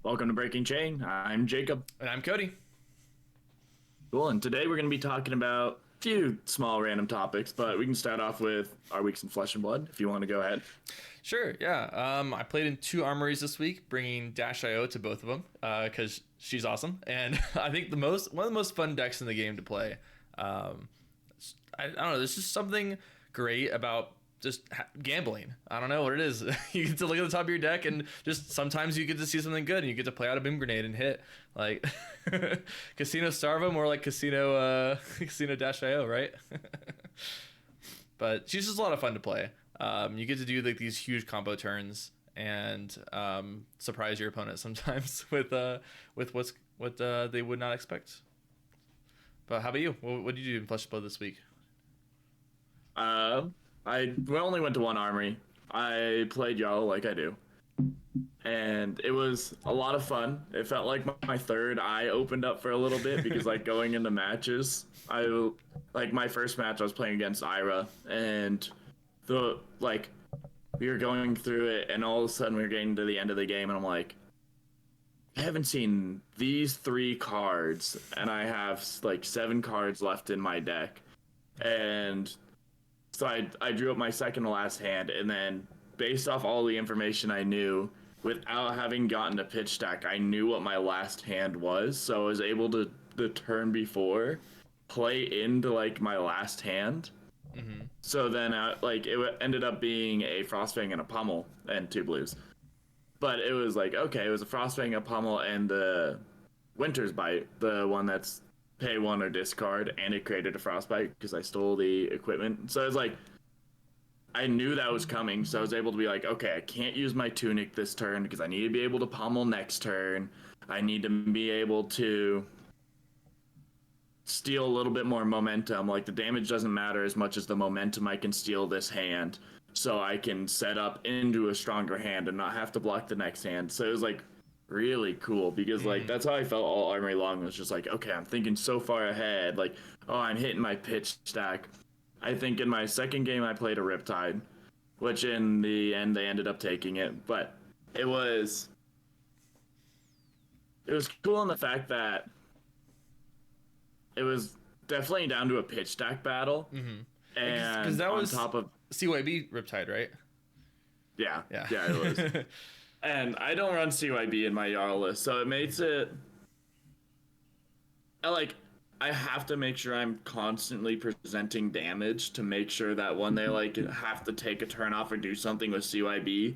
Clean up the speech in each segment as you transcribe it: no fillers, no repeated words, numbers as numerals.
Welcome to Breaking Chain. I'm Jacob. And I'm Cody. Cool, and today we're going to be talking about a few small random topics, but we can start off with our weeks in Flesh and Blood, if you want to go ahead. Sure, yeah. I played in 2 armories this week, bringing Dash.io to both of them, because she's awesome. And I think one of the most fun decks in the game to play. I don't know, there's just something great about just gambling. I don't know what it is. You get to look at the top of your deck, and just sometimes you get to see something good, and you get to play out a Boom Grenade and hit. Like, Casino Starvo, more like Casino Dash.io, right? But she's just a lot of fun to play. You get to do like these huge combo turns and surprise your opponent sometimes with what they would not expect. But how about you? What did you do in Flesh and Blood this week? I only went to one armory. I played Jarl like I do. And it was a lot of fun. It felt like my third eye opened up for a little bit because like going into matches, my first match I was playing against Ira, and we were going through it, and all of a sudden we were getting to the end of the game, and I'm like, I haven't seen these 3 cards, and I have like 7 cards left in my deck. And so I drew up my second to last hand, and then based off all the information I knew, without having gotten a pitch stack, I knew what my last hand was, so I was able to, the turn before, play into like my last hand. Mm-hmm. So then it ended up being a Frostfang and a Pummel and 2 blues. But it was like, okay, it was a Frostfang, a Pummel, and the Winter's Bite, the one that's pay 1 or discard, and it created a Frostbite because I stole the equipment. So it was like, I knew that was coming, so I was able to be like, okay, I can't use my Tunic this turn because I need to be able to Pummel next turn. I need to be able to steal a little bit more momentum. Like, the damage doesn't matter as much as the momentum I can steal this hand, so I can set up into a stronger hand and not have to block the next hand. So it was like really cool because like that's how I felt all armory long. It was just like, okay, I'm thinking so far ahead. Like, oh, I'm hitting my pitch stack. I think in my second game I played a Riptide, which in the end they ended up taking it. But it was cool in the fact that it was definitely down to a pitch stack battle. Mm-hmm. And because that was on top of CYB Riptide, right? Yeah, it was. And I don't run CYB in my Jarl list, so it makes it like I have to make sure I'm constantly presenting damage to make sure that when they like have to take a turn off or do something with CYB,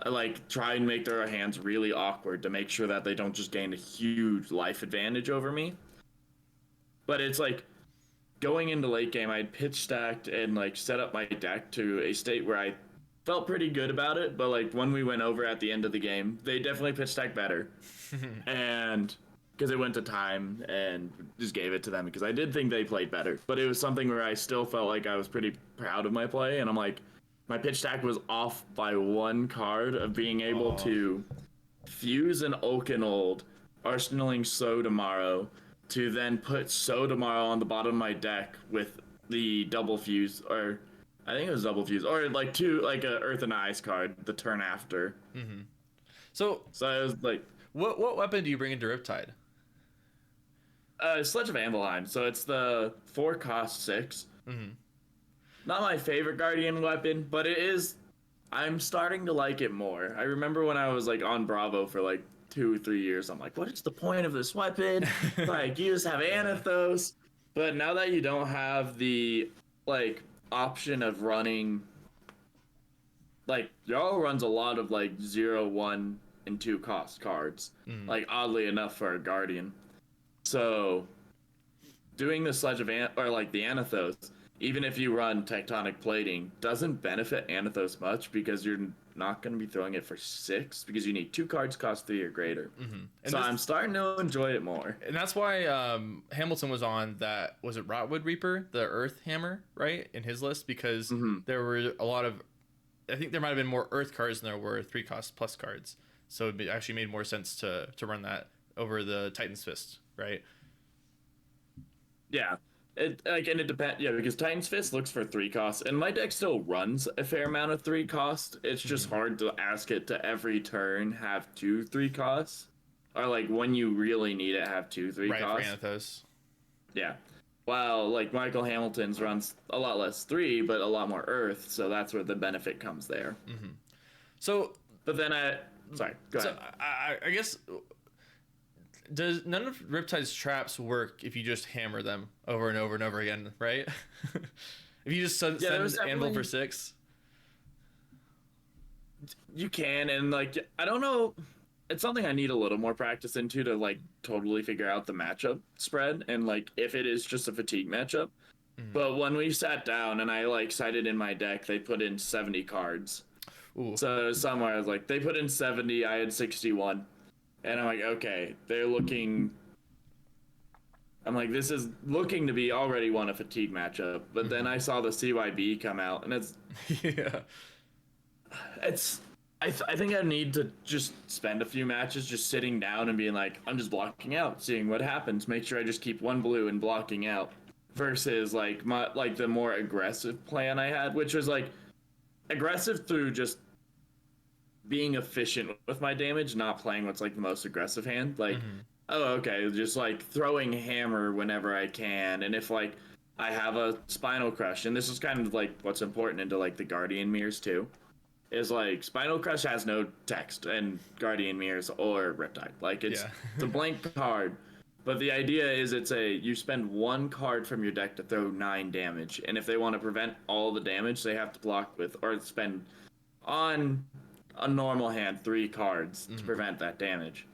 I like try and make their hands really awkward to make sure that they don't just gain a huge life advantage over me. But it's like going into late game, I'd pitch stacked and like set up my deck to a state where I felt pretty good about it, but like when we went over at the end of the game, they definitely pitch stacked better. And because it went to time and just gave it to them because I did think they played better, but it was something where I still felt like I was pretty proud of my play, and I'm like, my pitch stack was off by 1 card of being able to fuse an Oakenold, arsenaling So Tomorrow, to then put So Tomorrow on the bottom of my deck with the double fuse, or I think it was double fuse, or like 2, like a Earth and Ice card the turn after. Mm-hmm. So I was like, what weapon do you bring into Riptide? Sledge of Anvilheim. So it's the 4 cost 6. Mm-hmm. Not my favorite Guardian weapon, but it is. I'm starting to like it more. I remember when I was like on Bravo for like 2-3 years, I'm like, what is the point of this weapon? Like, you just have Anathos. But now that you don't have the like option of running, like, Jarl runs a lot of like 0, 1, and 2 cost cards, like oddly enough for a Guardian. So doing the Sledge of or like the Anathos, even if you run Tectonic Plating, doesn't benefit Anathos much because you're not going to be throwing it for 6 because you need 2 cards cost 3 or greater. Mm-hmm. So I'm starting to enjoy it more. And that's why Hamilton was on that, was it Rotwood Reaper, the Earth Hammer, right, in his list, because there were a lot of, I think there might have been more Earth cards than there were 3 cost plus cards. So it actually made more sense to run that over the Titan's Fist, right? Yeah. It depends, yeah, because Titan's Fist looks for 3 costs, and my deck still runs a fair amount of 3 costs. It's just hard to ask it to every turn have 2 3 costs. or like when you really need it, have 2/3 Right, cost. for Anothos. Yeah. While like Michael Hamilton's runs a lot less 3, but a lot more Earth, so that's where the benefit comes there. Mm-hmm. So, But then sorry, go ahead. I guess does none of Riptide's traps work if you just hammer them over and over and over again, right? If you just send Anvil for 6. You can, and like I don't know, it's something I need a little more practice into to like totally figure out the matchup spread and like if it is just a fatigue matchup. Mm-hmm. But when we sat down and I like cited in my deck, they put in 70 cards. Ooh. So somewhere I was like, they put in 70, I had 61. And I'm like, okay, they're looking. I'm like, this is looking to be already won a fatigue matchup. But then I saw the CYB come out, and Yeah. I think I need to just spend a few matches just sitting down and being like, I'm just blocking out, seeing what happens. Make sure I just keep one blue and blocking out. Versus like the more aggressive plan I had, which was like aggressive through just being efficient with my damage, not playing what's like the most aggressive hand. Like, oh, okay, just like throwing hammer whenever I can, and if like I have a spinal crush, and this is kind of like what's important into like the Guardian Mirrors too, is like spinal crush has no text and Guardian Mirrors or Riptide. Like it's it's a blank card. But the idea is you spend one card from your deck to throw 9 damage, and if they want to prevent all the damage, they have to block with or spend on a normal hand 3 cards to prevent that damage.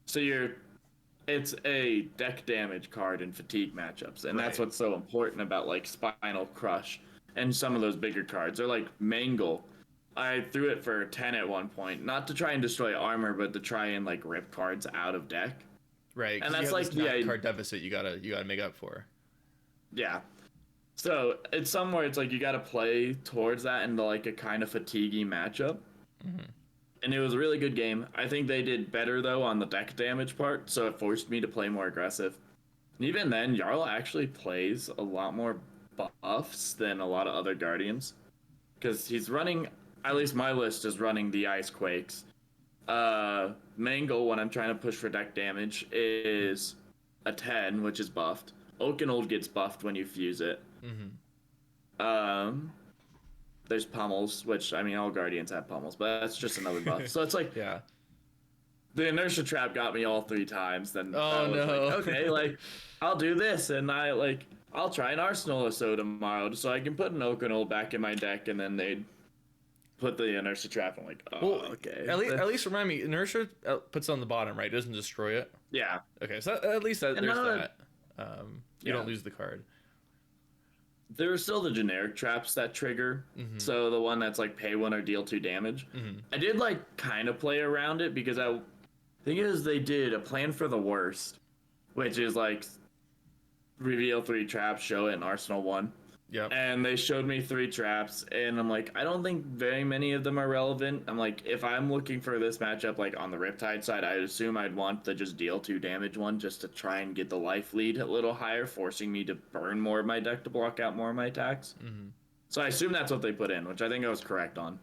So it's a deck damage card in fatigue matchups, and that's what's so important about like Spinal Crush and some of those bigger cards. Or like Mangle. I threw it for 10 at one point, not to try and destroy armor, but to try and like rip cards out of deck. Right, and that's like the card deficit you gotta make up for. Yeah. So it's somewhere it's like you gotta play towards that into like a kind of fatiguey matchup. And it was a really good game. I think they did better though on the deck damage part, so it forced me to play more aggressive. And even then, Jarl actually plays a lot more buffs than a lot of other Guardians. Because he's running, at least my list is running the Ice Quakes. Mangle, when I'm trying to push for deck damage, is a 10, which is buffed. Oakenold gets buffed when you fuse it. There's Pummels, which, I mean, all Guardians have Pummels, but that's just another buff. So it's like, yeah. The Inertia Trap got me all 3 times. Then I was no. like, okay, like, I'll do this, and I'll try an Arsenal or so tomorrow, so I can put an Oakenold back in my deck, and then they'd put the Inertia Trap. I'm like, oh, okay. At least remind me, Inertia puts it on the bottom, right? It doesn't destroy it. Yeah. Okay, so at least there's that. You don't lose the card. There are still the generic traps that trigger. So the one that's like pay 1 or deal 2 damage. I did like kind of play around it because I think they did a plan for the worst, which is like reveal 3 traps, show it in Arsenal 1. Yep. And they showed me 3 traps, and I'm like, I don't think very many of them are relevant. I'm like, if I'm looking for this matchup, like on the Riptide side, I'd assume I'd want the just deal 2 damage one just to try and get the life lead a little higher, forcing me to burn more of my deck to block out more of my attacks. So I assume that's what they put in, which I think I was correct on.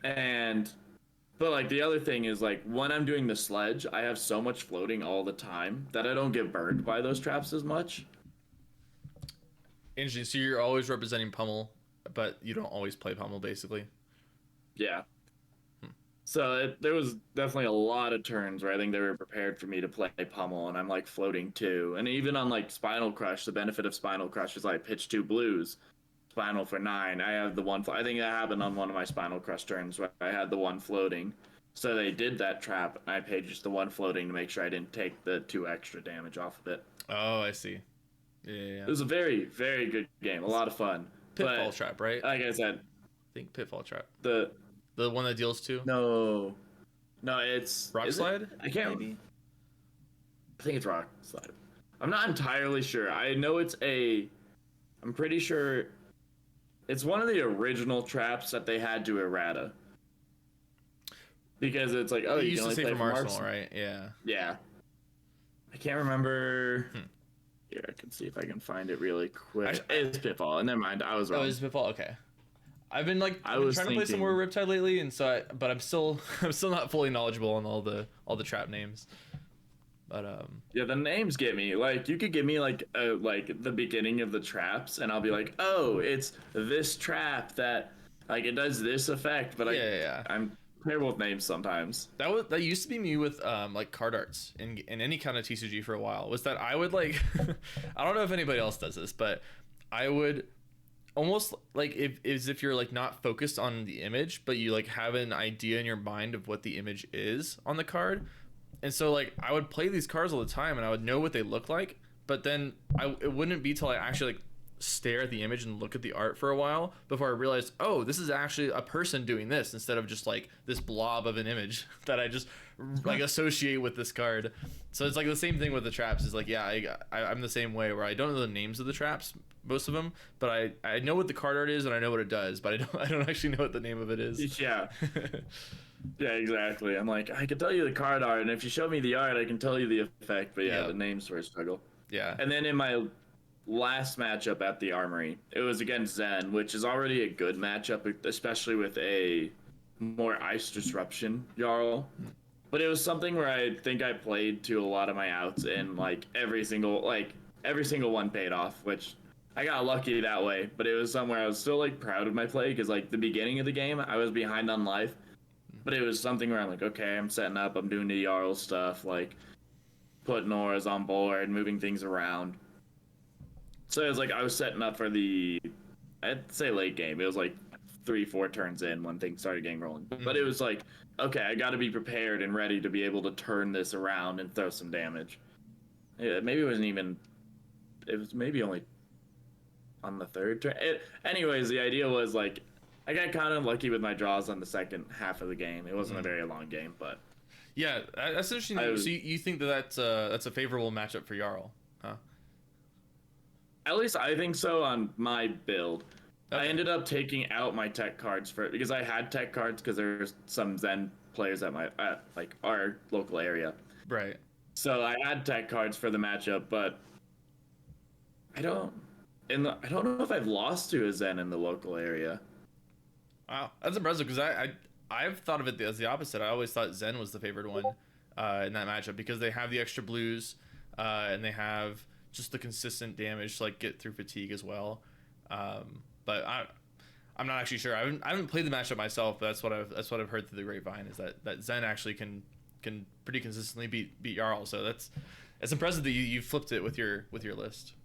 But like the other thing is like when I'm doing the sledge, I have so much floating all the time that I don't get burned by those traps as much. Interesting. So you're always representing Pummel, but you don't always play Pummel, basically. Yeah. So there was definitely a lot of turns where I think they were prepared for me to play Pummel, and I'm like floating too. And even on like Spinal Crush, the benefit of Spinal Crush is like pitch 2 blues, Spinal for 9. I have the one. I think that happened on one of my Spinal Crush turns where I had the one floating. So they did that trap, and I paid just the one floating to make sure I didn't take the 2 extra damage off of it. Oh, I see. Yeah. It was a very, very good game. A lot of fun. Pitfall Trap, right? Like I said, I think Pitfall Trap. The one that deals 2? No, it's Rock Slide. I can't. Maybe? I think it's Rock Slide. I'm not entirely sure. I know I'm pretty sure it's one of the original traps that they had to errata. Because it's like, oh, you can only play from Arsenal, right? Yeah. Yeah. I can't remember. Here, I can see if I can find it really quick. It's Pitfall. Never mind, I was wrong. Oh, it's Pitfall. Okay. I've been like I was trying to play some more Riptide lately, and so but I'm still I'm still not fully knowledgeable on all the trap names. But Yeah, the names get me. Like, you could give me like the beginning of the traps, and I'll be like, oh, it's this trap that like it does this effect. But yeah. I'm terrible with names sometimes. That used to be me with like card arts in any kind of TCG for a while. Was that I would like I don't know if anybody else does this, but I would almost like if you're like not focused on the image, but you like have an idea in your mind of what the image is on the card. And so like I would play these cards all the time and I would know what they look like, but then it wouldn't be till I actually like stare at the image and look at the art for a while before I realized, oh, this is actually a person doing this instead of just like this blob of an image that I just like associate with this card. So it's like the same thing with the traps. Is like, yeah, I'm the same way where I don't know the names of the traps, most of them, but I know what the card art is and I know what it does, but I don't actually know what the name of it is. Yeah. Yeah, exactly. I'm like, I can tell you the card art, and if you show me the art, I can tell you the effect. But yeah, the names were a struggle. Yeah. And then in my last matchup at the Armory, it was against Zen, which is already a good matchup, especially with a more ice disruption Jarl. But it was something where I think I played to a lot of my outs, and like every single one paid off, which I got lucky that way. But it was somewhere I was still like proud of my play because like the beginning of the game, I was behind on life. But it was something where I'm like, okay, I'm setting up, I'm doing the Jarl stuff, like putting auras on board, moving things around. So it was like I was setting up for I'd say late game. It was like 3-4 turns in when things started getting rolling. But it was like, okay, I got to be prepared and ready to be able to turn this around and throw some damage. Maybe it wasn't even. It was maybe only on the third turn. Anyways, the idea was like, I got kind of lucky with my draws on the second half of the game. It wasn't a very long game, but yeah, that's interesting. So you think that's a favorable matchup for Jarl, huh? At least I think so on my build. Okay. I ended up taking out my tech cards because I had tech cards because there's some Zen players at like our local area. Right. So I had tech cards for the matchup, but I don't know if I've lost to a Zen in the local area. Wow, that's impressive because I've thought of it as the opposite. I always thought Zen was the favored one in that matchup because they have the extra blues and they have just the consistent damage to like get through fatigue as well. But I'm not actually sure. I haven't played the matchup myself, but that's what I've heard through the grapevine is that Zen actually can pretty consistently beat Jarl. So it's impressive that you flipped it with your list.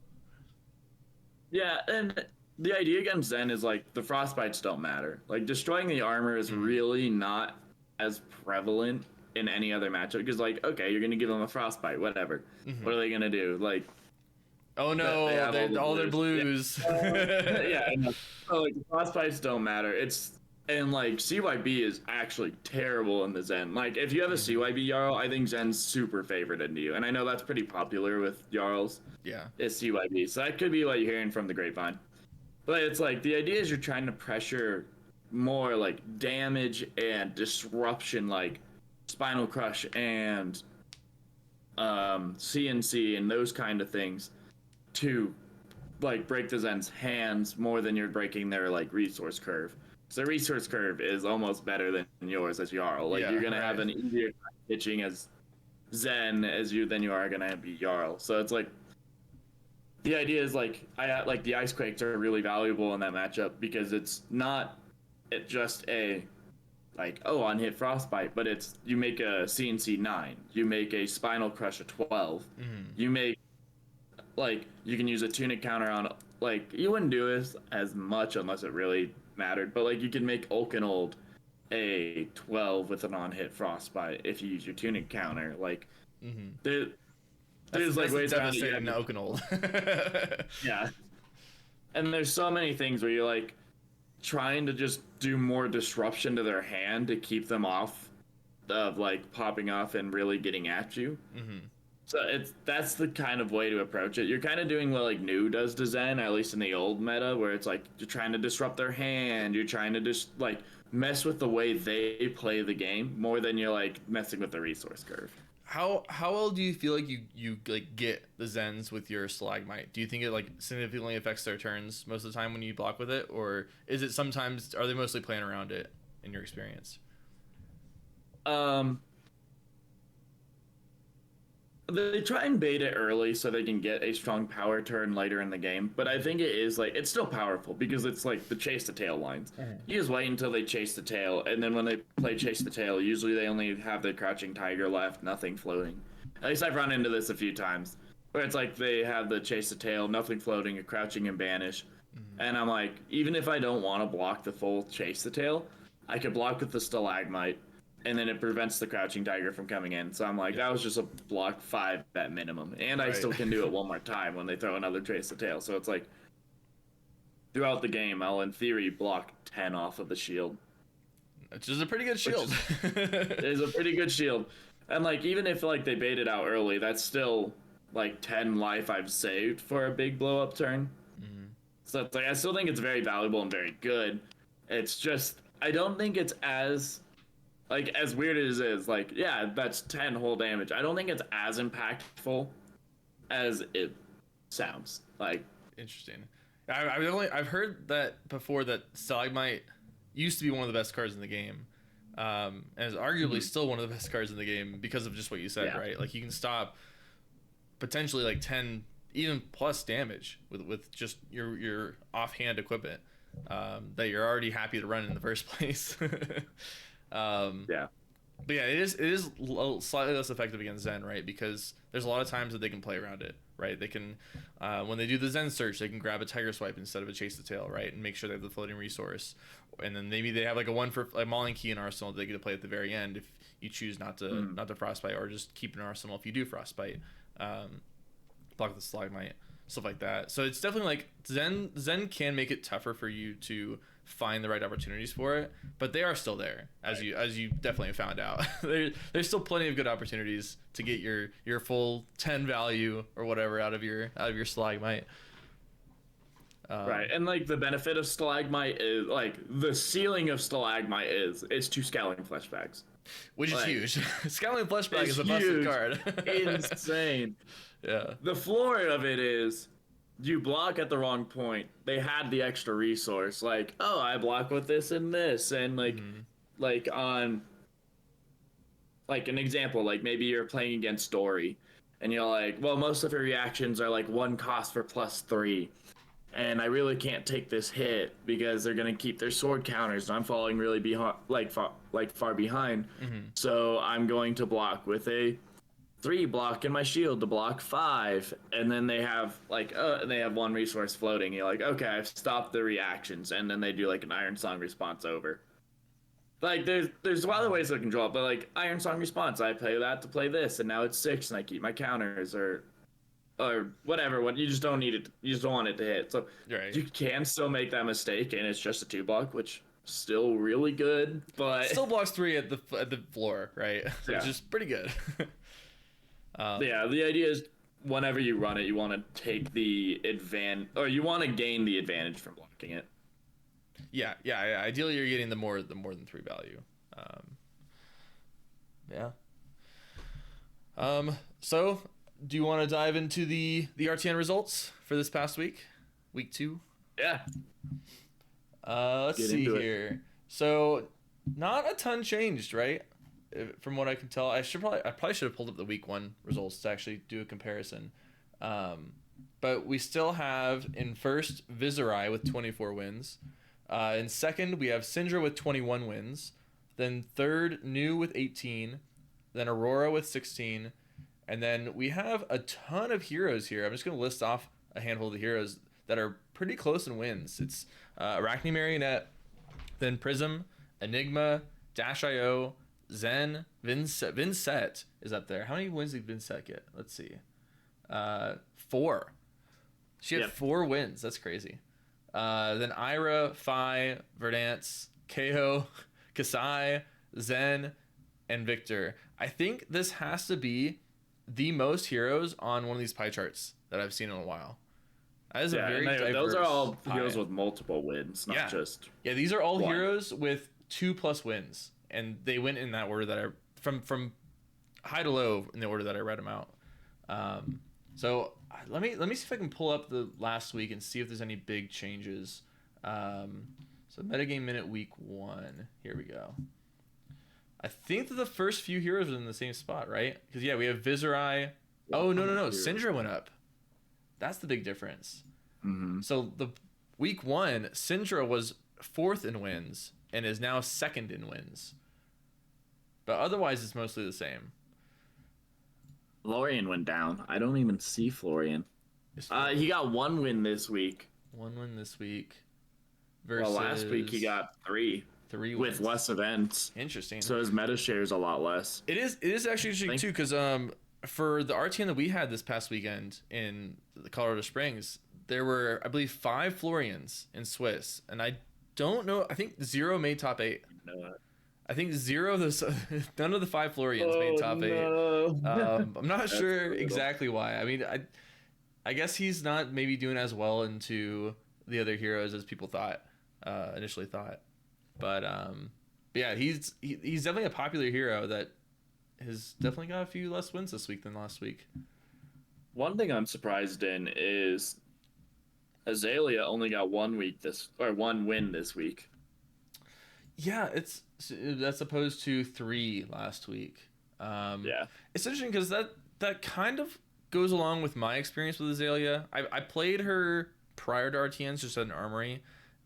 Yeah, and the idea against Zen is like the frostbites don't matter. Like destroying the armor is really not as prevalent in any other matchup because like, okay, you're gonna give them a frostbite, whatever. What are they gonna do? Like, oh no, all their blues. Yeah, I know. So like the frostbites don't matter. And like CYB is actually terrible in the Zen. Like if you have a CYB Jarl, I think Zen's super favored into you. And I know that's pretty popular with Jarls. Yeah. It's CYB. So that could be what you're hearing from the grapevine. But it's like the idea is you're trying to pressure more like damage and disruption, like Spinal Crush and CNC and those kind of things to like break the Zen's hands more than you're breaking their like resource curve. So the resource curve is almost better than yours as Jarl. Like you're gonna have an easier time pitching as Zen than you are gonna be Jarl. So it's like the idea is like the ice quakes are really valuable in that matchup because it's not just a like on hit frostbite, but it's you make a CNC 9, you make a Spinal Crush a 12, you make like you can use a tunic counter on like you wouldn't do this as much unless it really mattered, but like you can make Oakenold a 12 with an on-hit frostbite if you use your tunic counter. Like there's like ways to Oakenold. Yeah, and there's so many things where you're like trying to just do more disruption to their hand to keep them off of like popping off and really getting at you. So that's the kind of way to approach it. You're kind of doing what like New does to Zen, at least in the old meta, where it's like you're trying to disrupt their hand, you're trying to just like mess with the way they play the game more than you're like messing with the resource curve. How well do you feel like you like get the Zens with your Stalagmite? Do you think it like significantly affects their turns most of the time when you block with it, or is it sometimes, are they mostly playing around it in your experience? They try and bait it early so they can get a strong power turn later in the game, but I think it is like it's still powerful because it's like the chase the tail lines. You just wait until they chase the tail, and then when they play chase the tail, usually they only have the crouching tiger left, nothing floating. At least I've run into this a few times where it's like they have the chase the tail, nothing floating, a crouching and banish, and I'm like, even if I don't want to block the full chase the tail, I could block with the stalagmite, and then it prevents the crouching tiger from coming in. So I'm like, that was just a block 5 at minimum. And I still can do it one more time when they throw another trace of tail. So it's like, throughout the game, I'll in theory block 10 off of the shield. Which is a pretty good shield. It is a pretty good shield. And like, even if like they bait it out early, that's still like 10 life I've saved for a big blow up turn. So it's like, I still think it's very valuable and very good. It's just, I don't think it's as... like, as weird as it is, like, yeah, that's 10 whole damage. I don't think it's as impactful as it sounds. Like, interesting. I've heard that before, that Stalagmite used to be one of the best cards in the game, and is arguably still one of the best cards in the game because of just what you said, right? Like, you can stop potentially like 10 even plus damage with just your offhand equipment that you're already happy to run in the first place. But yeah, it is slightly less effective against Zen, right? Because there's a lot of times that they can play around it, right? They can, when they do the Zen search, they can grab a Tiger Swipe instead of a Chase the Tail, right? And make sure they have the floating resource. And then maybe they have like a one for like Mauling Key in Arsenal that they get to play at the very end if you choose not to Frostbite, or just keep an Arsenal if you do Frostbite. Block the Stalagmite, stuff like that. So it's definitely like Zen can make it tougher for you to find the right opportunities for it, but they are still there, as you definitely found out. There's still plenty of good opportunities to get your full 10 value or whatever out of your Stalagmite. Right, and like the benefit of Stalagmite is like the ceiling of Stalagmite is it's 2 Scowling Fleshbags, which is huge. Scowling Fleshbag is a busted card. Insane. Yeah. The floor of it is, you block at the wrong point. They had the extra resource, like, oh, I block with this and this, and like, like on, like an example, like maybe you're playing against Dory, and you're like, well, most of her reactions are like 1 cost for +3, and I really can't take this hit because they're gonna keep their sword counters, and I'm falling really behind, far behind. So I'm going to block with a 3 block in my shield to block 5, and then they have like they have 1 resource floating. You're like, okay, I've stopped the reactions, and then they do like an Iron Song response over. Like there's other ways to control it, but like Iron Song response, I play that to play this, and now it's 6, and I keep my counters or whatever. What you just don't need it, you just don't want it to hit. So you can still make that mistake, and it's just a 2 block, which still really good, but still blocks 3 at the floor, right? Which is pretty good. Yeah, the idea is whenever you run it, you want to take the advantage, or you want to gain the advantage from blocking it. Yeah. Ideally, you're getting the more than 3 value. So, do you want to dive into the RTN results for this past week 2? Yeah. Let's see here. So, not a ton changed, right? From what I can tell. I probably should have pulled up the week 1 results to actually do a comparison. But we still have in first Viserai with 24 wins. In second, we have Syndra with 21 wins. Then third, New with 18. Then Aurora with 16. And then we have a ton of heroes here. I'm just going to list off a handful of the heroes that are pretty close in wins. It's Arachne Marionette, then Prism, Enigma, Dash.io, Zen, Vincent is up there. How many wins did Vincent get? Let's see. 4. She had 4 wins. That's crazy. Then Ira, Phi, Verdance, Keho, Kasai, Zen, and Victor. I think this has to be the most heroes on one of these pie charts that I've seen in a while. That is a very diverse those are all pie. heroes with multiple wins, not just these are all 1. heroes with 2+ wins, and they went in that order that I from high to low in the order that I read them out. So let me see if I can pull up the last week and see if there's any big changes. So metagame minute week 1. Here we go. I think that the first few heroes are in the same spot, right? Because yeah, we have Viserai. Oh no, Syndra went up. That's the big difference. Mm-hmm. So the week 1, Syndra was 4th in wins and is now 2nd in wins. But otherwise, it's mostly the same. Florian went down. I don't even see Florian. He got 1 win this week. 1 win this week. Well, last week he got 3. 3 with wins. less events. Interesting. So his meta share is a lot less. It is actually interesting too, because for the RTN that we had this past weekend in the Colorado Springs, there were, I believe, 5 Florians in Swiss, and I don't know. I think 0 made top 8. No. I think 0 of those, none of the 5 Florians made top 8. I'm not sure exactly why. I mean, I guess he's not maybe doing as well into the other heroes as people thought, initially thought. But yeah, he's definitely a popular hero that has definitely got a few less wins this week than last week. One thing I'm surprised in is Azalea only got 1 win this week. Yeah, that's opposed to 3 last week. Yeah, it's interesting because that kind of goes along with my experience with Azalea. I played her prior to RTNs, just at an armory,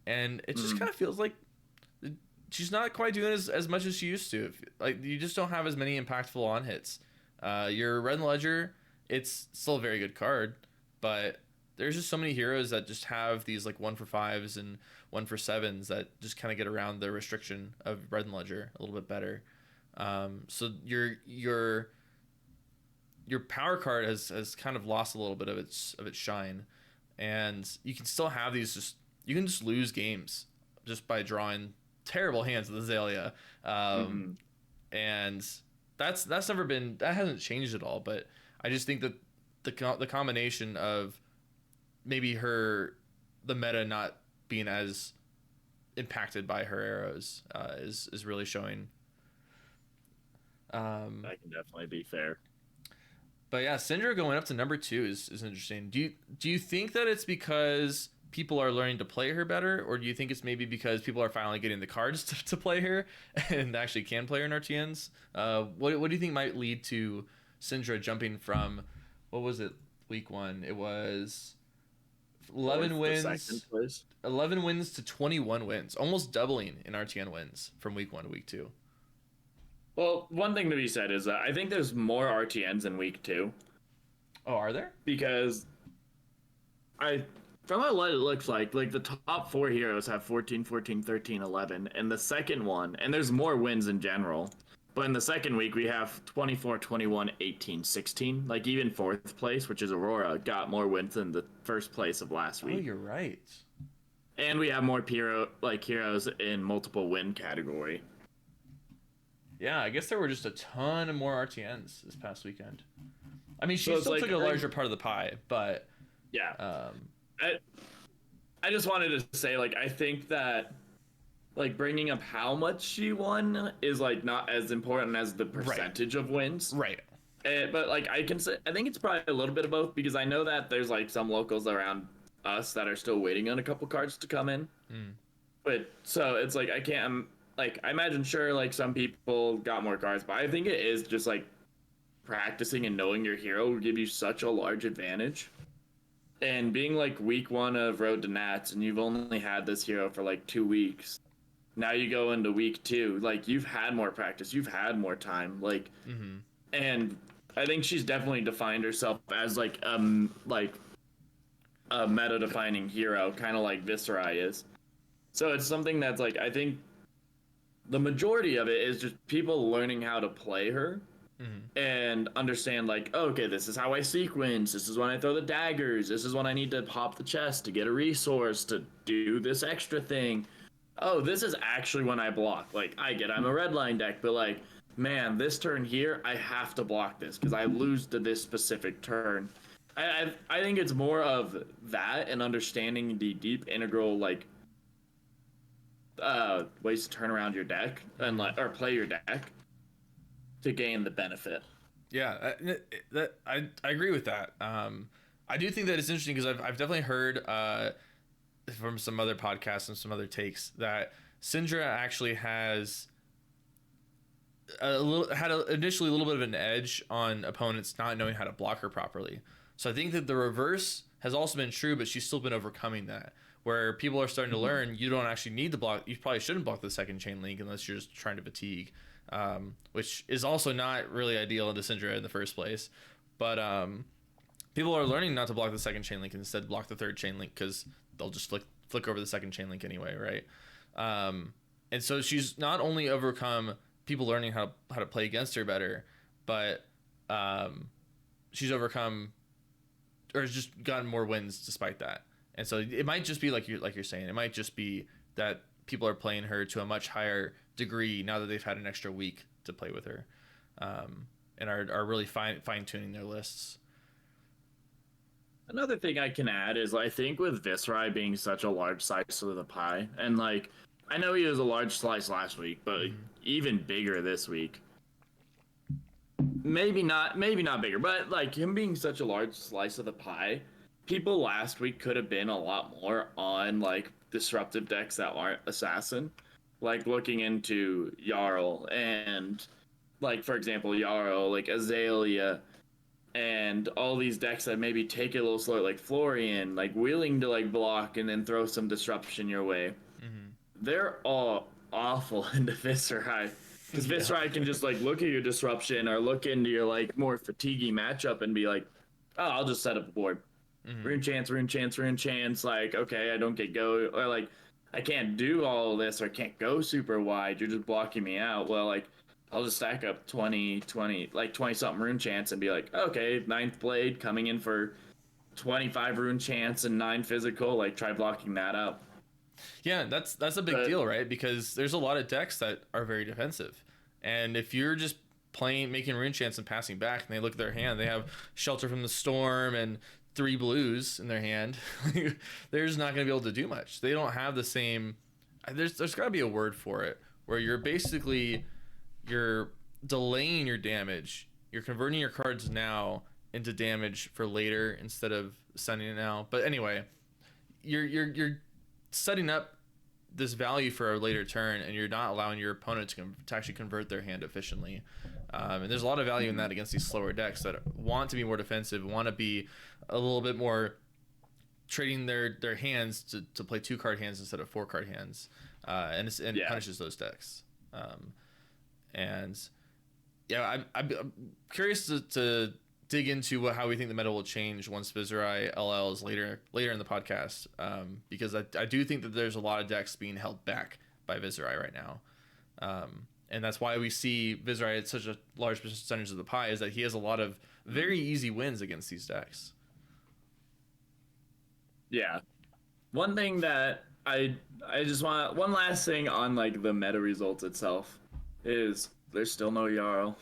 and it just kind of feels like she's not quite doing as much as she used to. Like, you just don't have as many impactful on hits. Your Red Ledger, it's still a very good card, but there's just so many heroes that just have these like 1-for-5s and 1-for-7s that just kind of get around the restriction of Red Ledger a little bit better. So your power card has kind of lost a little bit of its shine, and you can still have these you can just lose games just by drawing terrible hands with Azalea. And that hasn't changed at all, but I just think that the combination of maybe the meta not being as impacted by her arrows is really showing. that can definitely be fair. But yeah, Syndra going up to number 2 is interesting. Do you think that it's because people are learning to play her better, or do you think it's maybe because people are finally getting the cards to play her and actually can play her in RTNs? What do you think might lead to Syndra jumping from, what was it, week 1? It was 11 wins. 11 wins to 21 wins, almost doubling in RTN wins from week 1 to week 2. Well, one thing to be said is that I think there's more RTNs in week 2. Oh, are there? Because from what it looks like the top 4 heroes have 14, 14, 13, 11, and the second one, and there's more wins in general, but in the second week we have 24, 21, 18, 16. Like, even 4th place, which is Aurora, got more wins than the first place of last week. Oh, you're right. And we have more heroes in multiple win category. Yeah, I guess there were just a ton of more RTNs this past weekend. I mean, she still took a larger part of the pie, but yeah. I just wanted to say, I think that bringing up how much she won is not as important as the percentage of wins. Right. But I think it's probably a little bit of both, because I know that there's some locals around us that are still waiting on a couple cards to come in. But so it's I can't I imagine some people got more cards, but I think it is just practicing and knowing your hero will give you such a large advantage. And being week 1 of Road to Nats, and you've only had this hero for 2 weeks. Now you go into week 2, you've had more practice, you've had more time, and I think she's definitely defined herself as a meta defining hero, kind of like Viserai is. So it's something that's I think the majority of it is just people learning how to play her. And understand okay, this is how I sequence, this is when I throw the daggers, this is when I need to pop the chest to get a resource to do this extra thing. Oh, this is actually when I block. I'm a red line deck, but man, this turn here I have to block this because I lose to this specific turn. I think it's more of that, and understanding the deep integral ways to turn around your deck and or play your deck to gain the benefit. Yeah, I agree with that. I do think that it's interesting because I've definitely heard from some other podcasts and some other takes that Syndra actually has initially a little bit of an edge on opponents not knowing how to block her properly. So I think that the reverse has also been true, but she's still been overcoming that. Where people are starting to learn you don't actually need to block. You probably shouldn't block the second chain link unless you're just trying to fatigue, which is also not really ideal into Syndra in the first place. But people are learning not to block the second chain link and instead block the third chain link because they'll just flick over the second chain link anyway, right? And so she's not only overcome people learning how to play against her better, but she's overcome or has just gotten more wins despite that. And so it might just be like you're saying, it might just be that people are playing her to a much higher degree now that they've had an extra week to play with her, and are really fine tuning their lists. Another thing I can add is I think with Viserai being such a large slice of the pie, and like I know he was a large slice last week, but even bigger this week. Maybe not bigger, but like him being such a large slice of the pie, people last week could have been a lot more on like disruptive decks that aren't assassin, like looking into Jarl and like for example Jarl, like Azalea, and all these decks that maybe take it a little slow, like Florian, like willing to like block and then throw some disruption your way. They're all awful into Viserai. Because Viserai can just like look at your disruption or look into your like more fatiguing matchup and be like, oh, I'll just set up a board. Rune chance, rune chance, rune chance. Like, okay, I don't get go, or like, I can't do all of this or can't go super wide. You're just blocking me out. Well, like, I'll just stack up 20 something rune chance and be like, okay, 9th blade coming in for 25 rune chance and 9 physical. Like, try blocking that up. Yeah, that's a big deal, right? Because there's a lot of decks that are very defensive, and if you're just making rune chance and passing back, and they look at their hand, they have Shelter from the Storm and 3 blues in their hand. They're just not going to be able to do much. They don't have the same. There's got to be a word for it where you're delaying your damage. You're converting your cards now into damage for later instead of sending it now. But anyway, you're setting up this value for a later turn, and you're not allowing your opponent to actually convert their hand efficiently. And there's a lot of value in that against these slower decks that want to be more defensive, want to be a little bit more trading their hands to play 2-card hands instead of 4-card hands, and it punishes those decks. And yeah, I'm curious to dig into how we think the meta will change once Viserai LL is later in the podcast, because I do think that there's a lot of decks being held back by Viserai right now, and that's why we see Viserai at such a large percentage of the pie, is that he has a lot of very easy wins against these decks. Yeah, one thing that I just want, one last thing on like the meta results itself is there's still no Jarl.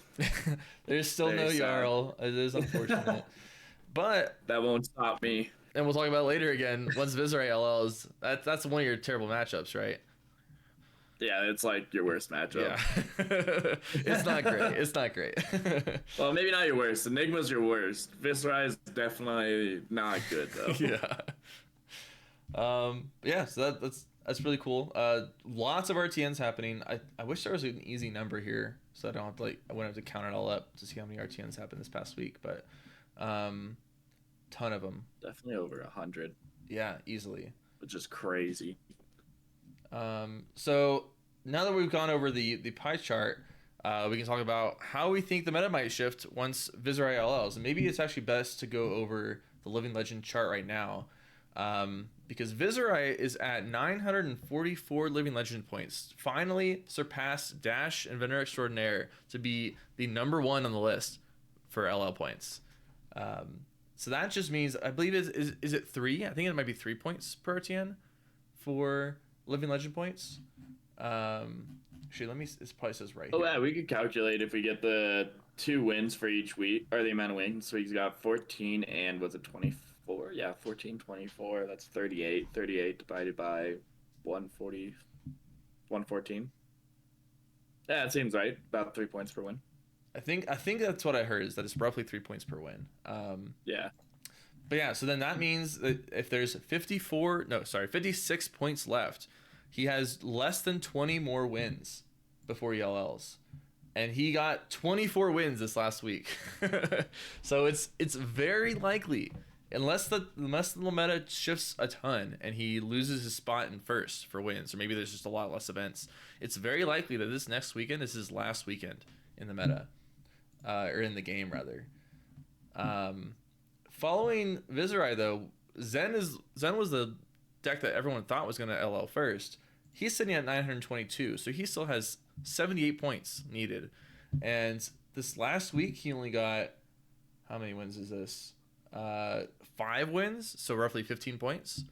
There's still no Jarl. It is unfortunate. But that won't stop me. And we'll talk about it later again. Once Viserai LL is, that's one of your terrible matchups, right? Yeah, it's like your worst matchup. Yeah. It's not great. It's not great. Well, maybe not your worst. Enigma's your worst. Viserai is definitely not good though. Yeah. So that's really cool. Lots of RTNs happening. I wish there was an easy number here, so I don't have to I wouldn't have to count it all up to see how many RTNs happened this past week, but ton of them. Definitely over 100. Yeah, easily. Which is crazy. So now that we've gone over the pie chart, we can talk about how we think the meta might shift once Viserai LLs. And maybe it's actually best to go over the Living Legend chart right now, because Viserai is at 944 Living Legend points. Finally surpassed Dash and Vendor Extraordinaire to be the number 1 on the list for LL points. So that just means, I believe, is it 3? I think it might be 3 points per RTN for Living Legend points. Actually, it probably says right here. Yeah, we could calculate if we get the 2 wins for each week, or the amount of wins. So he's got 14 and was it 24? Yeah, 14, 24. That's 38. 38 divided by 140. 114. Yeah, it seems right. About 3 points per win. I think that's what I heard, is that it's roughly 3 points per win. Yeah. But yeah, so then that means that if there's 56 points left, he has less than 20 more wins before he LLs. And he got 24 wins this last week. So it's very likely, unless the meta shifts a ton and he loses his spot in first for wins, or maybe there's just a lot less events, it's very likely that this next weekend is his last weekend in the meta, or in the game rather. Following Viserai though, Zen was the deck that everyone thought was going to LL first. He's sitting at 922, so he still has 78 points needed. And this last week he only got, how many wins is this? 5 wins, so roughly 15 points.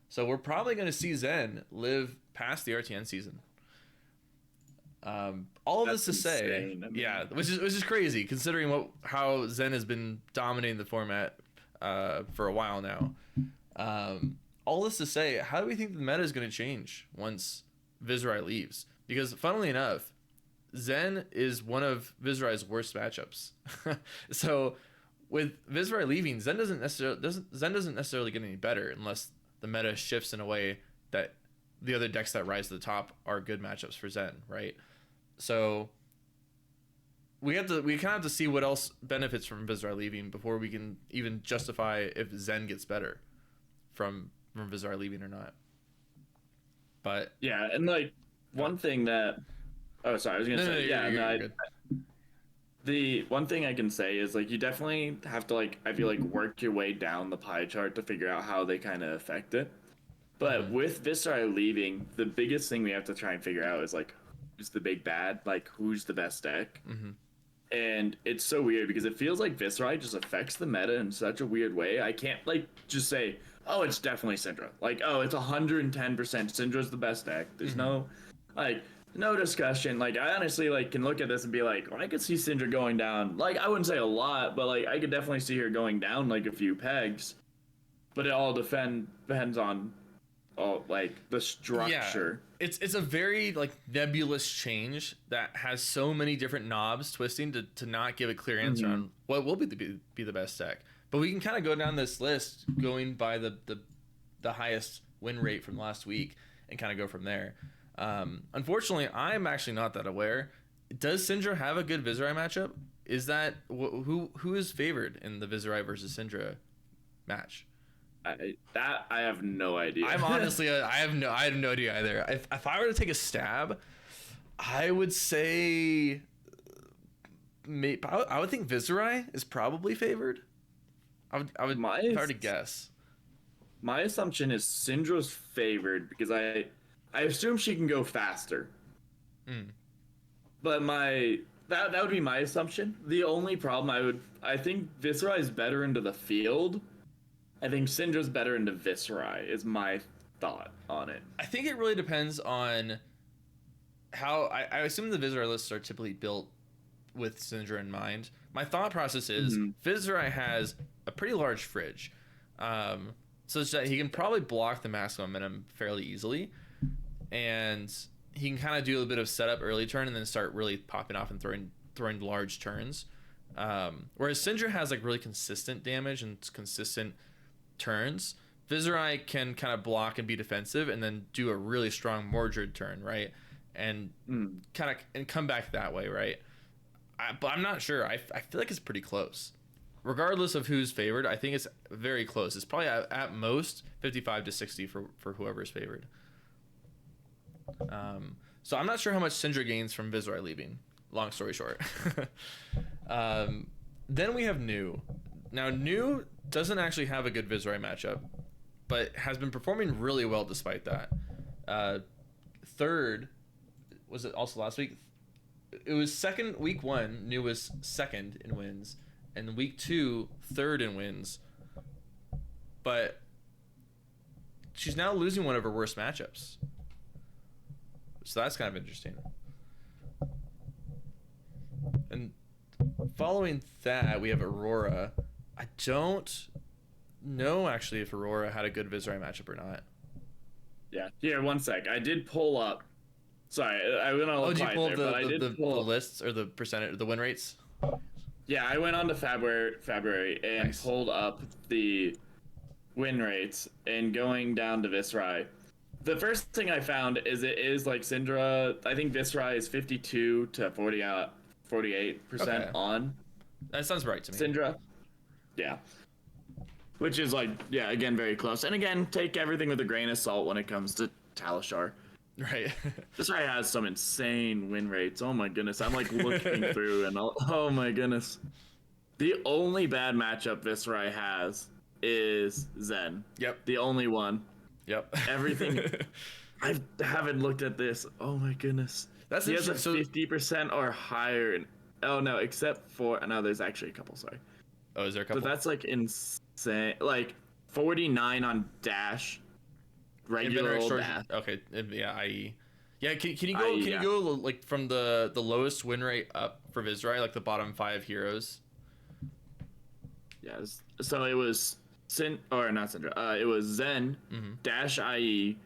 So we're probably going to see Zen live past the RTN season. All of this to say, I mean, yeah, which is crazy considering how Zen has been dominating the format for a while now. All this to say, how do we think the meta is going to change once Viserai leaves? Because funnily enough, Zen is one of Viserai's worst matchups. So with Viserai leaving, Zen doesn't necessarily get any better unless the meta shifts in a way that the other decks that rise to the top are good matchups for Zen, right? So we kind of have to see what else benefits from Viserai leaving before we can even justify if Zen gets better from Viserai leaving or not. But yeah, and like one thing that, oh sorry, I was gonna say, yeah, the one thing I can say is like you definitely have to, like, I feel like, work your way down the pie chart to figure out how they kind of affect it. But with Viserai leaving, the biggest thing we have to try and figure out is like, who's the big bad, like who's the best deck. And it's so weird because it feels like Viserai just affects the meta in such a weird way. I can't like just say, oh, it's definitely Syndra. Like, oh, it's 110% Syndra's the best deck. There's no discussion. Like, I honestly like can look at this and be like, well, I could see Syndra going down. Like, I wouldn't say a lot, but like I could definitely see her going down like a few pegs. But it all depends on like the structure. Yeah. It's a very like nebulous change that has so many different knobs twisting to not give a clear answer on what will be the best deck. But we can kind of go down this list going by the highest win rate from last week and kind of go from there. Unfortunately, I'm actually not that aware. Does Syndra have a good Viserai matchup? Is that who is favored in the Viserai versus Syndra match? I have no idea. I'm honestly, I have no idea either. If I were to take a stab, I would say, I would think Viserai is probably favored. I would if I were to guess. My assumption is Syndra's favored because I assume she can go faster. But that would be my assumption. The only problem I think Viserai is better into the field. I think Syndra's better into Viserai is my thought on it. I think it really depends on how I assume the Viserai lists are typically built with Syndra in mind. My thought process is Viserai has a pretty large fridge, such that he can probably block the maximum momentum fairly easily, and he can kind of do a bit of setup early turn and then start really popping off and throwing large turns. Whereas Syndra has like really consistent damage and consistent turns. Viserai can kind of block and be defensive and then do a really strong Mordred turn, right? And kind of and come back that way, right? But I'm not sure. I feel like it's pretty close. Regardless of who's favored, I think it's very close. It's probably at most 55-60 for whoever's favored. So I'm not sure how much Syndra gains from Viserai leaving. Long story short. Then we have New. Now, New doesn't actually have a good Viserai matchup, but has been performing really well despite that. Third, was it also last week? It was second, week 1, New was second in wins, and week 2, third in wins. But she's now losing one of her worst matchups. So that's kind of interesting. And following that, we have Aurora. I don't know actually if Aurora had a good Viserai matchup or not. Yeah. Here, one sec. I did pull up Sorry, I went on a Oh, did you quiet pull there, but I did the pull. lists or the percentage, the win rates? Yeah, I went on to February and Nice. pulled up the win rates and going down to Viserai. The first thing I found is it is like Syndra. I think Viserai is 52 to 48% Okay, on that sounds right to me. Syndra. Yeah. Which is like, yeah, again, very close. And again, take everything with a grain of salt when it comes to Talishar. Right. Viserai has some insane win rates. Oh my goodness. I'm like looking through and oh my goodness. The only bad matchup Viserai has is Zen. Yep. The only one. Yep. Everything. I haven't looked at this. Oh my goodness. That's He has a interesting. 50% or higher. Oh no, except for no, there's actually a couple. Sorry. Oh, is there a couple? So that's like insane. Like 49 on dash, regular old dash. Okay. Yeah. IE. Yeah. Can you go? IE, Can yeah. you go like from the lowest win rate up for Viserai, like the bottom 5 heroes? Yes. So it was not Syndra. It was Zen, Dash IE,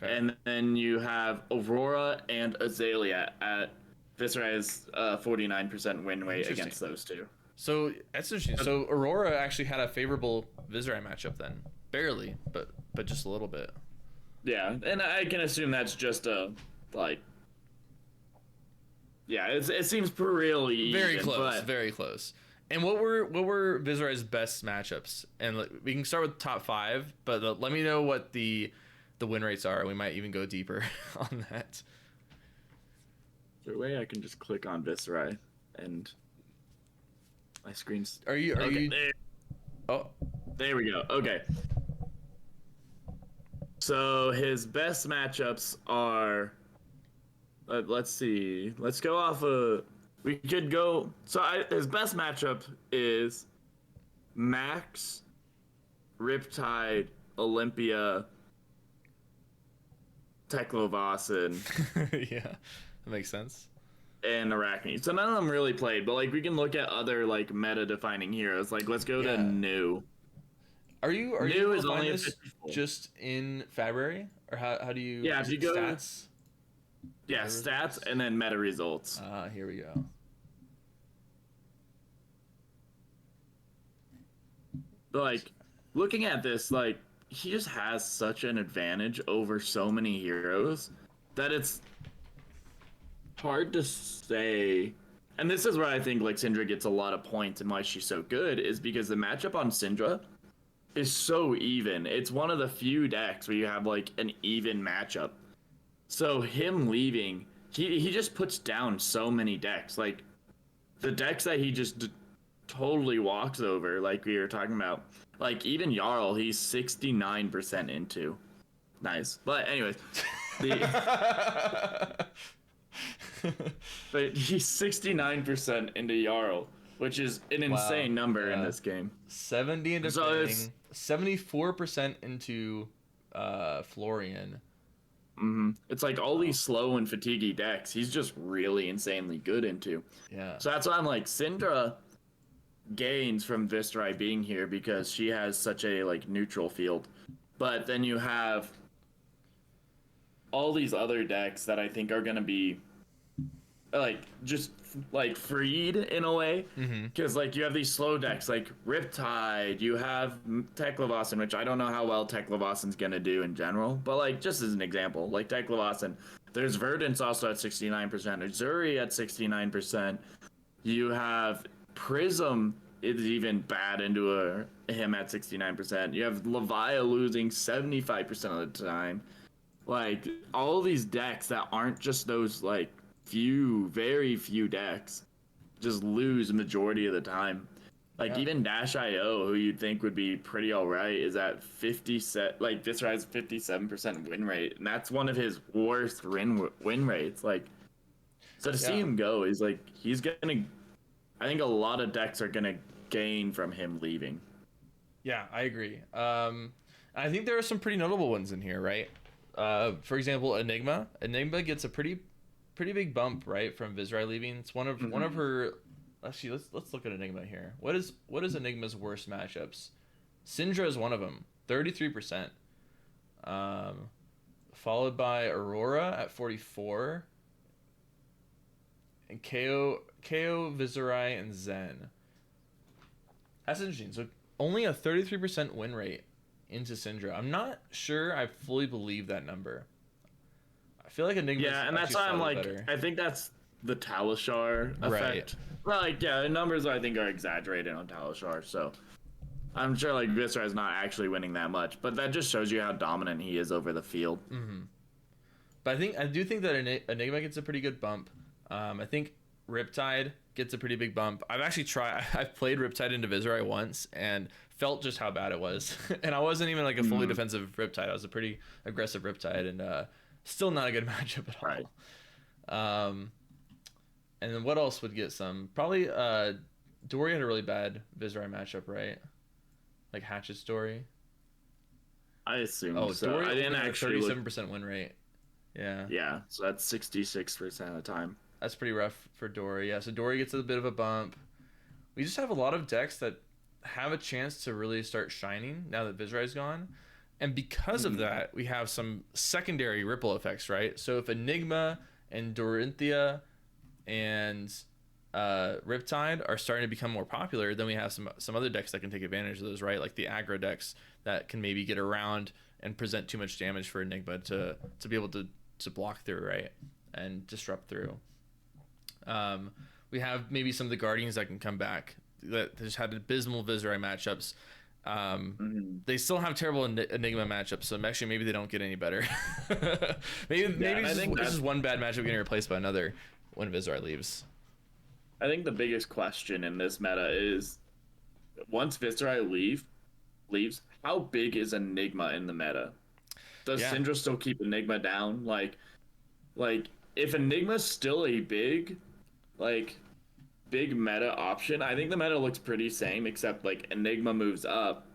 Okay. and then you have Aurora and Azalea at Viserai's 49% win rate Interesting. against those two. So that's interesting. So Aurora actually had a favorable Viserai matchup then, barely, but just a little bit. Yeah, and I can assume that's just a like. Yeah, it seems really Very even, close. but Very close. And what were Viserai's best matchups? And we can start with top 5, but let me know what the win rates are. We might even go deeper on that. is there a way I can just click on Viserai and my screen's. Are you? There, Oh, there we go. Okay. So his best matchups are. Let's see. Let's go off of. We could go. So his best matchup is Max, Riptide, Olympia, Teklovasin, yeah, that makes sense. and Arachne. So none of them really played, but like we can look at other like meta-defining heroes. Like let's go to New. Are you New able is to find only a this 54. just in February, or how do you? Yeah, is if you it go- stats. Yeah, Meta stats results? and then meta results. Here we go. But like looking at this, like he just has such an advantage over so many heroes that it's hard to say. And this is where I think like Syndra gets a lot of points and why she's so good is because the matchup on Syndra is so even. It's one of the few decks where you have like an even matchup. So him leaving, he just puts down so many decks. Like the decks that he just totally walks over, like we were talking about. Like even Jarl, he's 69% into. Nice. But anyways, but he's 69% into Jarl, which is an insane number in this game. 70 into So Fang, 74% into Florian. It's like all these slow and fatiguey decks, he's just really insanely good into. Yeah. So that's why I'm like, Syndra gains from Viserai being here because she has such a like neutral field. But then you have all these other decks that I think are gonna be like just like freed in a way because like you have these slow decks like Riptide, you have Teklovasin, which I don't know how well Teklovasin's gonna do in general, but like just as an example, like Teklovasin, there's Verdant's also at 69%, Azuri at 69%, you have Prism is even bad into him at 69%, you have Leviah losing 75% of the time. Like all these decks that aren't just those like very few decks just lose a majority of the time. Like even Dash.io, who you'd think would be pretty alright, is at 50 set like Viserai's 57% win rate, and that's one of his worst win rates. Like so to see him go is like he's gonna I think a lot of decks are gonna gain from him leaving. Yeah, I agree. I think there are some pretty notable ones in here, right? For example, Enigma. Enigma gets a pretty big bump, right, from Viserai leaving. It's one of her. Actually, let's look at Enigma here. What is Enigma's worst matchups? Syndra is one of them, 33%. followed by Aurora at 44, and KO, Viserai, and Zen. That's interesting. So only a 33% win rate into Syndra. I'm not sure I fully believe that number. I feel like Enigma's Yeah, and that's why I'm like, better. I think that's the Talishar effect. Right. Well, like, yeah, the numbers I think are exaggerated on Talishar, so I'm sure like Viserai is not actually winning that much, but that just shows you how dominant he is over the field. Mm-hmm. But I do think that Enigma gets a pretty good bump. I think Riptide gets a pretty big bump. I've played Riptide into Viserai once and felt just how bad it was. And I wasn't even like a fully defensive Riptide. I was a pretty aggressive Riptide, and still not a good matchup at all. Right. And then what else would get some? Probably Dory had a really bad Viserai matchup, right? Like Hatchet's Dory. I assume so. Dory, I didn't actually 37% win rate. Yeah. Yeah, so that's 66% of the time. That's pretty rough for Dory. Yeah, so Dory gets a bit of a bump. We just have a lot of decks that have a chance to really start shining now that Viserai's gone. And because of that, we have some secondary ripple effects, right? So if Enigma and Dorinthia and Riptide are starting to become more popular, then we have some other decks that can take advantage of those, right? Like the aggro decks that can maybe get around and present too much damage for Enigma to be able to block through, right? And disrupt through. We have maybe some of the Guardians that can come back that just had abysmal Viserai matchups. They still have terrible Enigma matchups, so actually maybe they don't get any better. maybe this is one bad matchup getting replaced by another when Viserai leaves. I think the biggest question in this meta is once Viserai leaves, how big is Enigma in the meta? Does Syndra still keep Enigma down? Like if Enigma's still a big meta option, I think the meta looks pretty same, except like Enigma moves up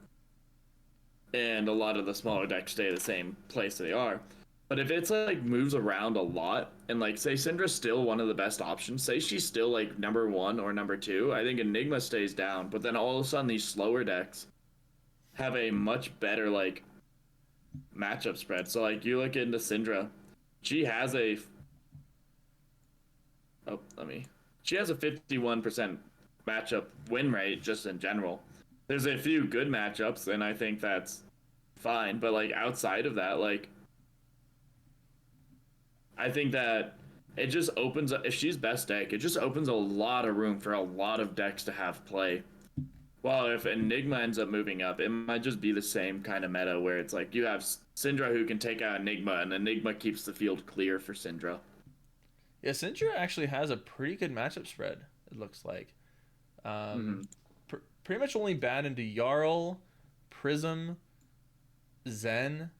and a lot of the smaller decks stay the same place they are. But if it's like moves around a lot and like say Syndra's still one of the best options, say she's still like number 1 or number 2, I think Enigma stays down. But then all of a sudden these slower decks have a much better like matchup spread. So like you look into Syndra, she has a 51% matchup win rate just in general. There's a few good matchups, and I think that's fine. But like outside of that, like I think that it just opens up, if she's best deck, it just opens a lot of room for a lot of decks to have play. Well, if Enigma ends up moving up, it might just be the same kind of meta where it's like you have Syndra who can take out Enigma, and Enigma keeps the field clear for Syndra. Yeah, Syndra actually has a pretty good matchup spread, it looks like. Pretty much only bad into Jarl, Prism, Zen,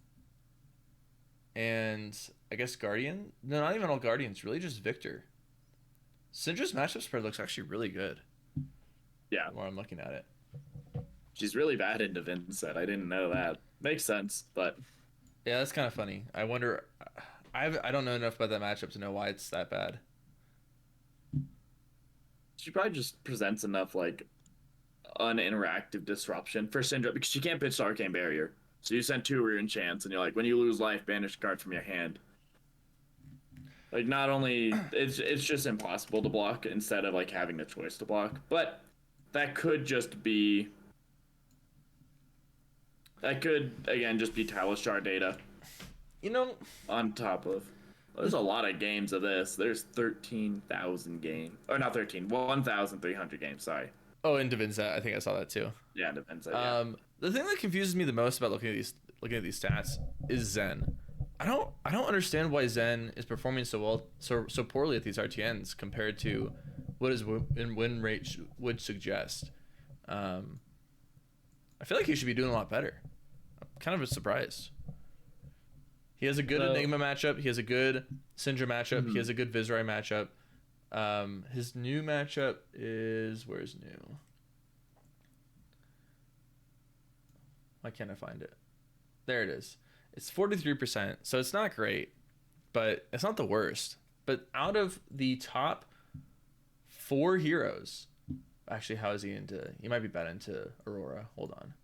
and I guess Guardian. No, not even all Guardians, really just Victor. Syndra's matchup spread looks actually really good. Yeah. The more I'm looking at it. She's really bad into Vincent. I didn't know that. Makes sense, but... Yeah, that's kind of funny. I wonder... I don't know enough about that matchup to know why it's that bad. She probably just presents enough, like, uninteractive disruption for Syndra, because she can't pitch to Arcane Barrier. So you send 2 Rune Chants, and you're like, when you lose life, banish a card from your hand. Like, not only... It's just impossible to block instead of, like, having the choice to block. But that could just be... That could, again, just be Talishar data. You know... On top of... There's a lot of games of this. There's 13,000 games. Or not 13, 1,300 games, sorry. Oh, in Divinza, I think I saw that too. Yeah, in Divinza, yeah. The thing that confuses me the most about looking at these stats is Zen. I don't understand why Zen is performing so well, so poorly at these RTNs compared to what his win rate would suggest. I feel like he should be doing a lot better. I'm kind of surprised. He has a good Enigma matchup. He has a good Syndra matchup. He has a good Viserai matchup. His new matchup is... Where's new? Why can't I find it? There it is. It's 43%, so it's not great, but it's not the worst. But out of the top 4 heroes... Actually, how is he into... He might be bad into Aurora. Hold on.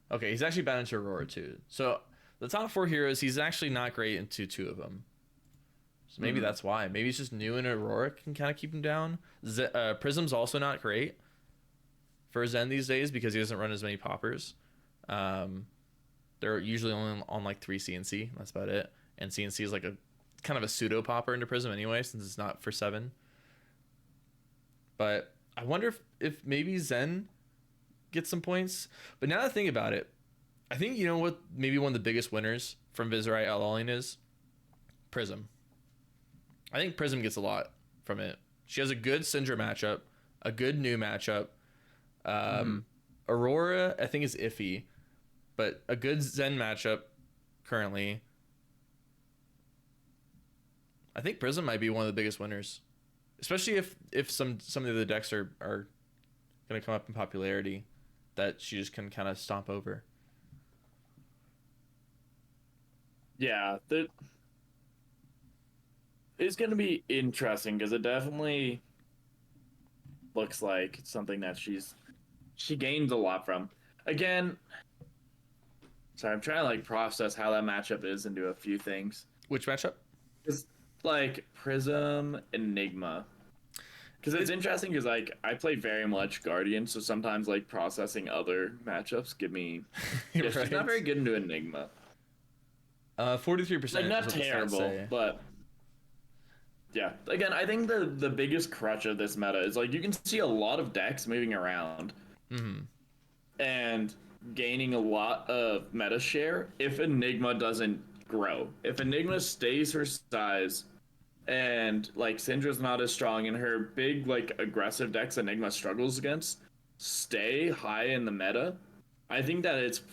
Okay, he's actually bad into Aurora, too. So the top 4 heroes, he's actually not great into 2 of them. So maybe that's why. Maybe it's just New and Aurora can kind of keep him down. Prism's also not great for Zen these days because he doesn't run as many poppers. They're usually only on like 3 CNC. That's about it. And CNC is like a kind of a pseudo popper into Prism anyway, since it's not for 7. But I wonder if maybe Zen gets some points. But now that I think about it, I think you know what maybe one of the biggest winners from Viserai outlawing is? Prism. I think Prism gets a lot from it. She has a good Syndra matchup, a good new matchup. Aurora, I think, is iffy, but a good Zen matchup currently. I think Prism might be one of the biggest winners, especially if some of the other decks are going to come up in popularity that she just can kind of stomp over. Yeah, it's going to be interesting because it definitely looks like something that she gains a lot from. Again, sorry, I'm trying to like process how that matchup is and do a few things. Which matchup? It's like Prism Enigma. Because it's interesting because like I play very much Guardian, so sometimes like processing other matchups give me. Yeah, Right. she's not very good into Enigma. 43%. Like not terrible, but yeah. Again, I think the biggest crutch of this meta is like you can see a lot of decks moving around and gaining a lot of meta share if Enigma doesn't grow. If Enigma stays her size and like Syndra's not as strong and her big like aggressive decks Enigma struggles against stay high in the meta, I think that it's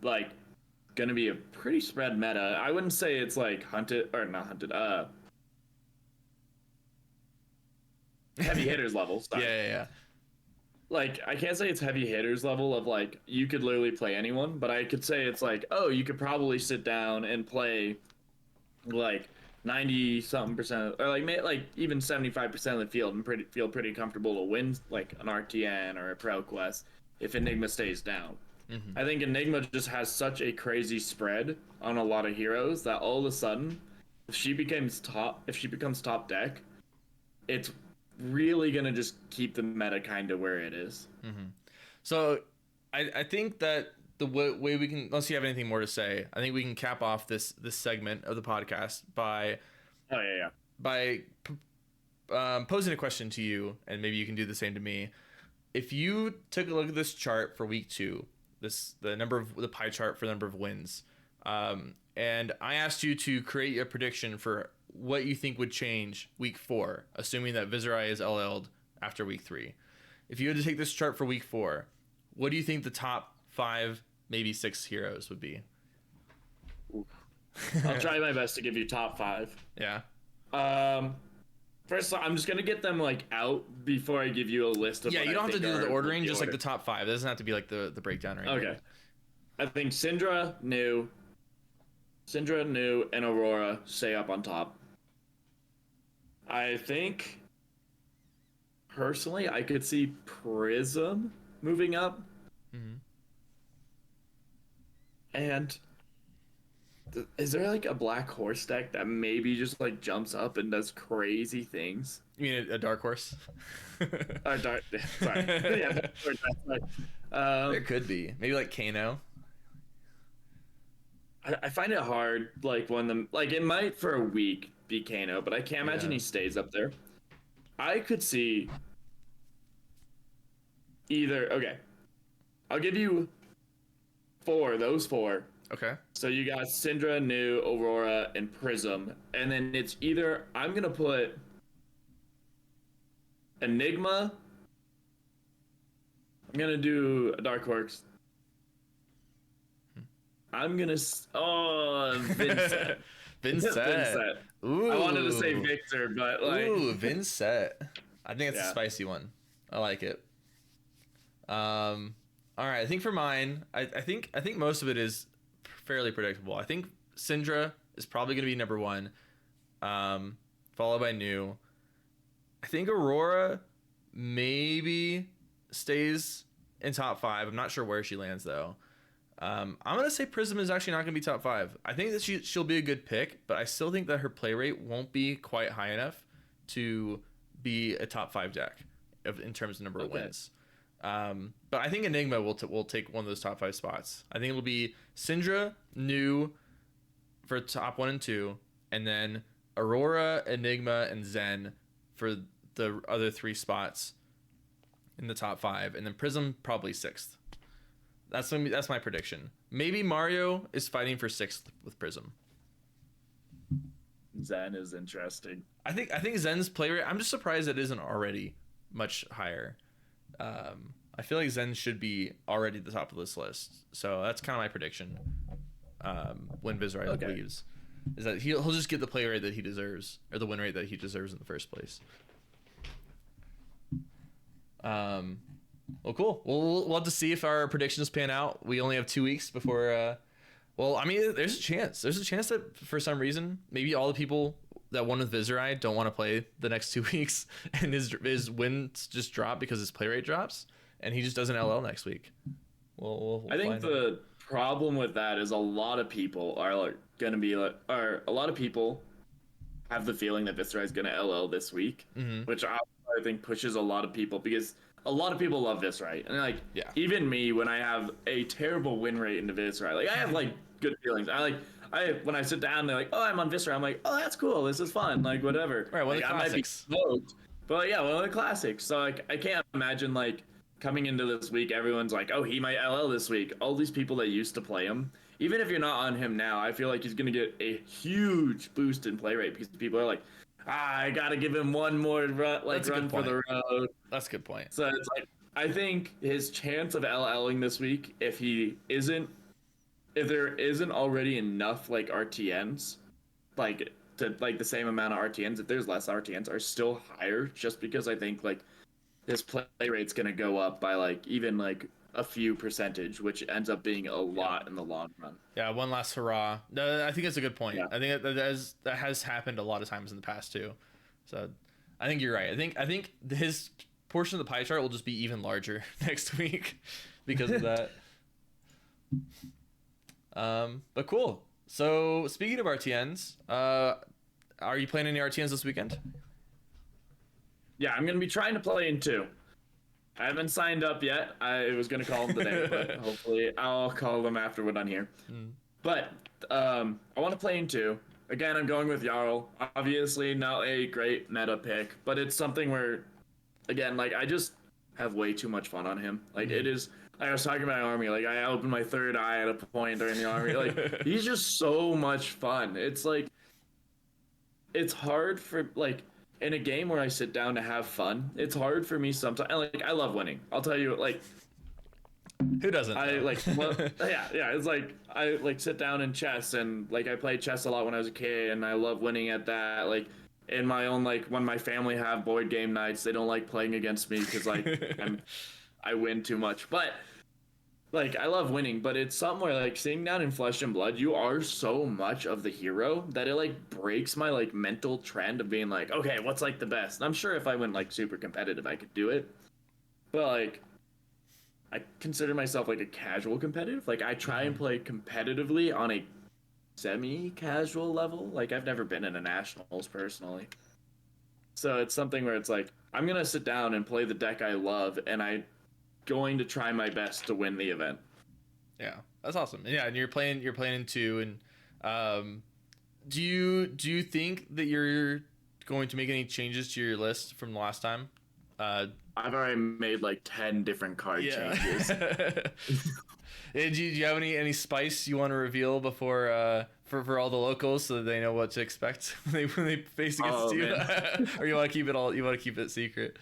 like gonna be a pretty spread meta. I wouldn't say it's like hunted or not hunted, heavy hitters level. Sorry. Yeah. Like I can't say it's heavy hitters level of like you could literally play anyone, but I could say it's like, oh, you could probably sit down and play like 90 something percent or like even 75% of the field and feel pretty comfortable to win like an RTN or a Pro Quest if Enigma stays down. I think Enigma just has such a crazy spread on a lot of heroes that all of a sudden if she becomes top deck, it's really gonna just keep the meta kind of where it is. So I think that the way we can, unless you have anything more to say, I think we can cap off this segment of the podcast by posing a question to you, and maybe you can do the same to me. If you took a look at this chart for week 2, the pie chart for the number of wins, and I asked you to create a prediction for what you think would change week 4, assuming that Viserai is LL'd after week 3. If you had to take this chart for week 4, what do you think the top 5, maybe 6 heroes would be? I'll try my best to give you top 5. Yeah. First, I'm just gonna get them like out before I give you a list of. Yeah, you don't have to do the ordering, just like the top 5. It doesn't have to be like the breakdown or anything. Okay. I think Syndra, New, and Aurora stay up on top. I think, personally, I could see Prism moving up. And is there like a Black Horse deck that maybe just like jumps up and does crazy things? You mean a dark horse? Sorry. Yeah, sorry. There could be. Maybe like Kano. I find it hard, like it might for a week be Kano, but I can't imagine he stays up there. I could see I'll give you those four. Okay. So you got Syndra, New, Aurora, and Prism, and then it's either I'm gonna put Enigma. I'm gonna do a Dark Horse. I'm gonna Vincent. Vincent. Ooh. I wanted to say Victor, but like. Ooh, Vincent. I think it's a spicy one. I like it. All right. I think for mine, I think most of it is fairly predictable. I think Syndra is probably going to be number 1, followed by New. I think Aurora maybe stays in top 5. I'm not sure where she lands though. I'm gonna say Prism is actually not gonna be top 5. I think that she'll be a good pick, but I still think that her play rate won't be quite high enough to be a top 5 deck in terms of number of wins. But I think Enigma will take one of those top 5 spots. I think it'll be Syndra, New for top 1 and 2, and then Aurora, Enigma, and Zen for the other 3 spots in the top 5, and then Prism probably 6th. That's my prediction. Maybe Mario is fighting for 6th with Prism. Zen is interesting. I think Zen's play rate, I'm just surprised it isn't already much higher. I feel like Zen should be already at the top of this list. So that's kind of my prediction. When Viserai leaves, is that he'll just get the play rate that he deserves, or the win rate that he deserves in the first place. Well, cool. We'll have to see if our predictions pan out. We only have 2 weeks before. Well, I mean, there's a chance. There's a chance that for some reason, maybe all the people that won with Viserai don't want to play the next 2 weeks, and his wins just drop because his play rate drops, and he just doesn't LL next week. We'll I think the problem with that is a lot of people are going to be a lot of people have the feeling that Viserai is going to LL this week, which I think pushes a lot of people, because a lot of people love Viserai, and even me, when I have a terrible win rate into Viserai, I have good feelings. When I sit down, they're like, "Oh, I'm on Viserai." I'm like, "Oh, that's cool. This is fun." Whatever. Right, one of the classics. I might be smoked, but yeah, one of the classics. So I can't imagine coming into this week, everyone's like, "Oh, he might LL this week." All these people that used to play him, even if you're not on him now, I feel like he's gonna get a huge boost in play rate, because people are like, I gotta give him one more run for the road. That's a good point. So it's I think his chance of LLing this week, if there isn't already enough RTNs, to the same amount of RTNs, if there's less RTNs, are still higher, just because I think his play rate's gonna go up by even a few percentage, which ends up being a lot in the long run. Yeah, one last hurrah. No, I think that's a good point. Yeah. I think that has happened a lot of times in the past too. So I think you're right. I think his portion of the pie chart will just be even larger next week because of that. But cool. So speaking of RTNs, are you playing any RTNs this weekend? Yeah, I'm gonna be trying to play in 2. I haven't signed up yet. I was going to call them today, but hopefully I'll call them after we're done here. But I want to play in 2. Again, I'm going with Jarl. Obviously not a great meta pick, but it's something where, again, I just have way too much fun on him. It is, I was talking about Army, I opened my third eye at a point during the Army. He's just so much fun. It's it's hard for, in a game where I sit down to have fun, it's hard for me sometimes. I love winning. I'll tell you, who doesn't? Yeah. It's I sit down in chess, and I played chess a lot when I was a kid, and I love winning at that. In my own when my family have board game nights, they don't like playing against me because I win too much. But I love winning, but it's something where sitting down in Flesh and Blood, you are so much of the hero that it breaks my mental trend of being okay, what's the best? And I'm sure if I went super competitive, I could do it, but I consider myself a casual competitive. I try and play competitively on a semi-casual level. I've never been in a nationals personally, so it's something where it's I'm gonna sit down and play the deck I love, and I'm going to try my best to win the event. Yeah, that's awesome. Yeah, and you're playing in 2, and do you think that you're going to make any changes to your list from the last time? I've already made 10 different card changes. Do you have any spice you want to reveal before for all the locals, so that they know what to expect when they face against you? Or you want to keep it secret?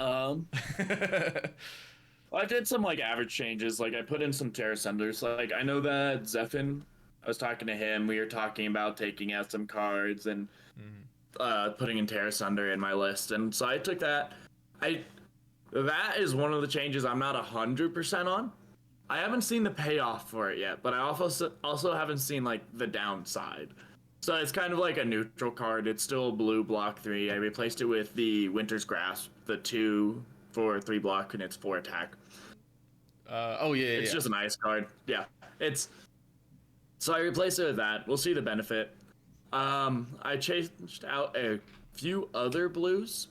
I did some average changes. I put in some Terra Senders. I know that Zephin, I was talking to him. We were talking about taking out some cards and putting in Terra Sunder in my list, and so I took that. That is one of the changes I'm not 100% on. I haven't seen the payoff for it yet, but I also haven't seen the downside. So it's kind of a neutral card. It's still blue block 3. I replaced it with the Winter's Grasp, the 2 for 3 block, and it's 4 attack. Oh yeah, It's just an ice card. Yeah, it's so I replaced it with that. We'll see the benefit. I changed out a few other blues,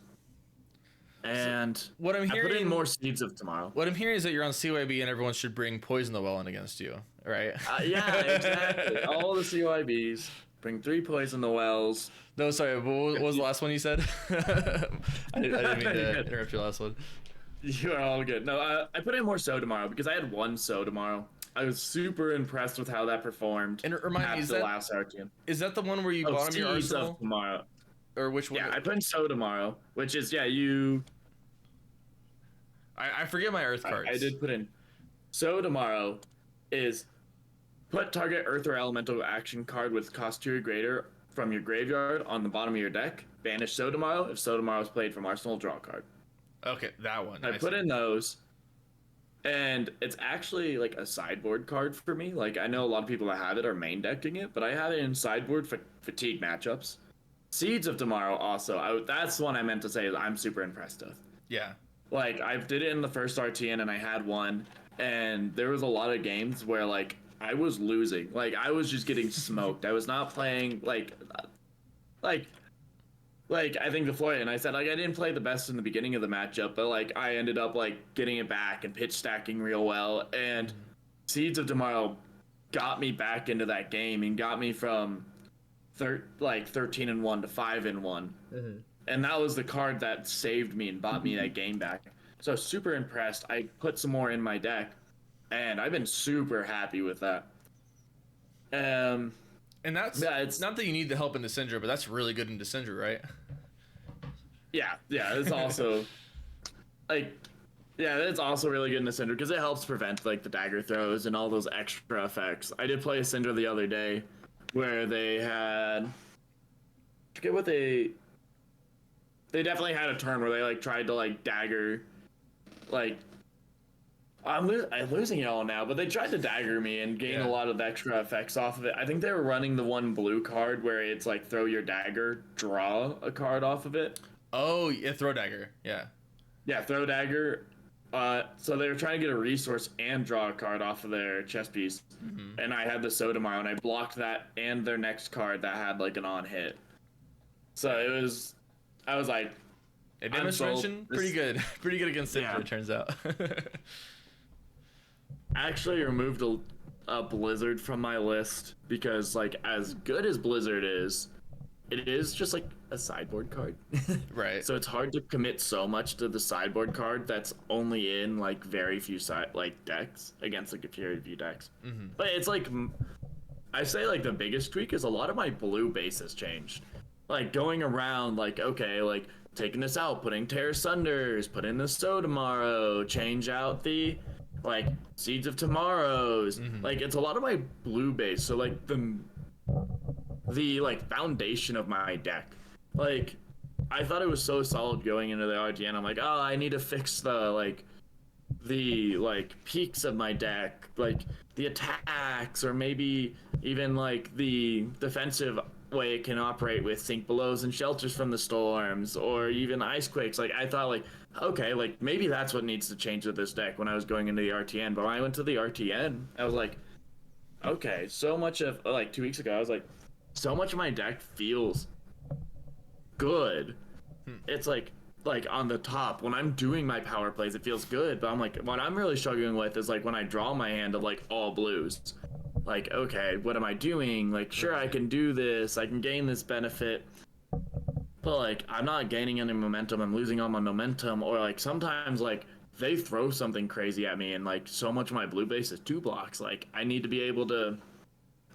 and what I'm I put in hearing, more Seeds of Tomorrow. what I'm hearing is that you're on CYB and everyone should bring Poison the Well in against you, right? Yeah, exactly. All the CYBs bring 3 Poison the Wells. No, sorry. What was the last one you said? I didn't mean to interrupt your last one. You are all good. No, I put in more Sotomorrow because I had 1 Sotomorrow. I was super impressed with how that performed. And remind me, the last RTN. Is that the one where you bottom your Seeds arsenal? of Tomorrow. Or which one? Yeah, I put in Sotomorrow, which is you. I forget my Earth cards. I did put in. Sotomorrow is put target Earth or Elemental action card with cost 2 or greater from your graveyard on the bottom of your deck. Banish Sotomorrow. If Sotomorrow is played from Arsenal, draw a card. Okay, that one. I put in those, and it's actually like a sideboard card for me. Like, I know a lot of people that have it are main decking it, but I have it in sideboard for fatigue matchups. Seeds of Tomorrow also. That's the one I meant to say I'm super impressed with. Yeah. Like, I did it in the first RTN and I had one, and there was a lot of games where like I was losing. Like, I was just getting smoked. I was not playing like I think the Florian, I said, like, I didn't play the best in the beginning of the matchup, but like I ended up like getting it back and pitch stacking real well, and Seeds of Tomorrow got me back into that game and got me from 13-1 to 5-1. And that was the card that saved me and bought me that game back. So super impressed. I put some more in my deck, and I've been super happy with that. And that's it's not that you need the help in the Syndra, but that's really good in the Syndra, right? Yeah, it's also it's also really good in the Syndra because it helps prevent like the dagger throws and all those extra effects. I did play a Syndra the other day where they had, I forget what they definitely had a turn where they like tried to like dagger, like I'm losing it all now, but they tried to dagger me and gain a lot of extra effects off of it. I think they were running the one blue card where it's like throw your dagger, draw a card off of it. Oh, yeah, throw dagger. Yeah. Yeah, throw dagger. So they were trying to get a resource and draw a card off of their chest piece. And I had the Sotomorrow, and I blocked that and their next card that had like an on hit. So I was like, damage prevention, pretty good. Pretty good against Syndra, it turns out. Actually removed a Blizzard from my list because, like, as good as Blizzard is, it is just like a sideboard card. Right. So it's hard to commit so much to the sideboard card that's only in like very few decks against like a few decks. But it's like, I say like the biggest tweak is a lot of my blue base has changed. Like going around, like, okay, like taking this out, putting Terror Sunders, put in the Sotomorrow, change out the like Seeds of Tomorrows. Like, it's a lot of my blue base. So like the like foundation of my deck, like I thought it was so solid going into the RTN. I'm like, oh, I need to fix the peaks of my deck, like the attacks, or maybe even like the defensive way it can operate with Sink Belows and Shelters from the Storms, or even Ice Quakes. Like, I thought, like, okay, like maybe that's what needs to change with this deck when I was going into the RTN. But when I went to the RTN, I was like, okay, so much of, like 2 weeks ago, I was like, so much of my deck feels good. It's like on the top when I'm doing my power plays, it feels good. But I'm like, what I'm really struggling with is like when I draw my hand of like all blues, like, okay, what am I doing? Like, sure, I can do this, I can gain this benefit, but like I'm not gaining any momentum. I'm losing all my momentum. Or like sometimes like they throw something crazy at me, and like so much of my blue base is 2 blocks. Like, I need to be able to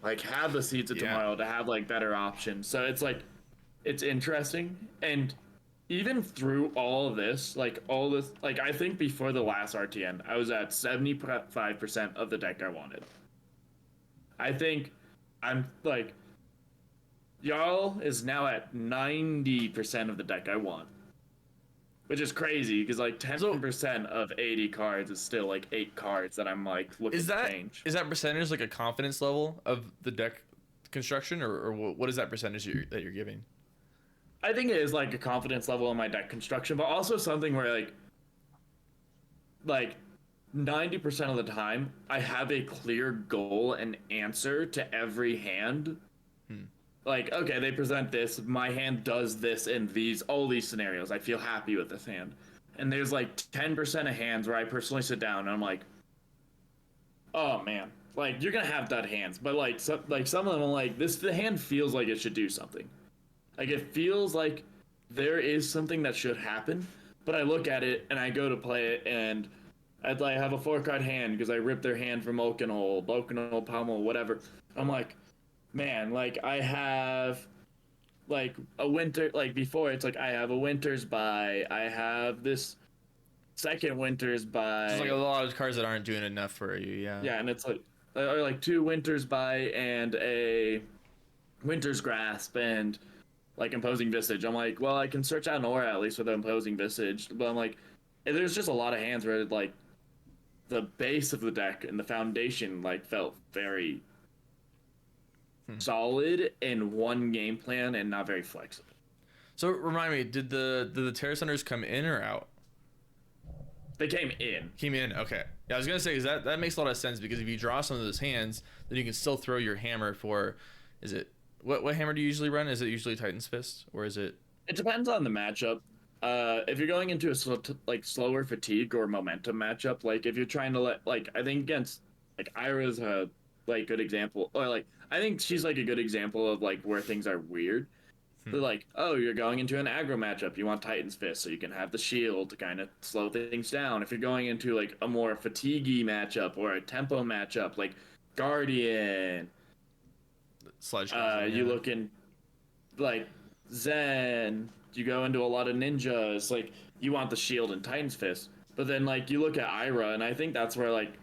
like have the Seeds of Tomorrow to have like better options. So it's like, it's interesting. And even through all of this, like I think before the last RTN, I was at 75% of the deck I wanted. I think I'm like, Jarl is now at 90% of the deck I want, which is crazy because like 10% of 80 cards is still like 8 cards that I'm like looking to change. Is that percentage like a confidence level of the deck construction, or what is that percentage that you're giving? I think it is like a confidence level in my deck construction, but also something where like 90% of the time, I have a clear goal and answer to every hand. Like, okay, they present this, my hand does this in all these scenarios. I feel happy with this hand. And there's like 10% of hands where I personally sit down and I'm like, oh man, like you're gonna have dud hands, but like some of them I'm like, the hand feels like it should do something. Like it feels like there is something that should happen, but I look at it and I go to play it and I'd like have a 4-card hand because I ripped their hand from Oakenhole, Pommel, whatever. I'm like, man, like I have like a winter, like before it's like I have a Winter's Buy, I have this second Winter's Buy. There's like a lot of cards that aren't doing enough for you, yeah. Yeah, and it's like or like 2 Winter's Buy and a Winter's Grasp and like Imposing Visage. I'm like, well, I can search out an aura at least with Imposing Visage, but I'm like, there's just a lot of hands where like the base of the deck and the foundation like felt very solid in one game plan and not very flexible. So remind me, did the Terra Centers come in or out? They came in. Came in, okay. Yeah, I was gonna say, 'cause that makes a lot of sense, because if you draw some of those hands, then you can still throw your hammer for, is it, what hammer do you usually run? Is it usually Titan's Fist, or is it? It depends on the matchup. If you're going into a slower fatigue or momentum matchup, like if you're trying to I think against like Ira's a like good example, or like I think she's like a good example of like where things are weird. They're like, oh, you're going into an aggro matchup, you want Titan's Fist so you can have the shield to kind of slow things down. If you're going into like a more fatiguey matchup or a tempo matchup, like Guardian, Sledge. you look in like Zen, you go into a lot of ninjas, like you want the shield and Titan's Fist. But then like you look at Ira, and I think that's where like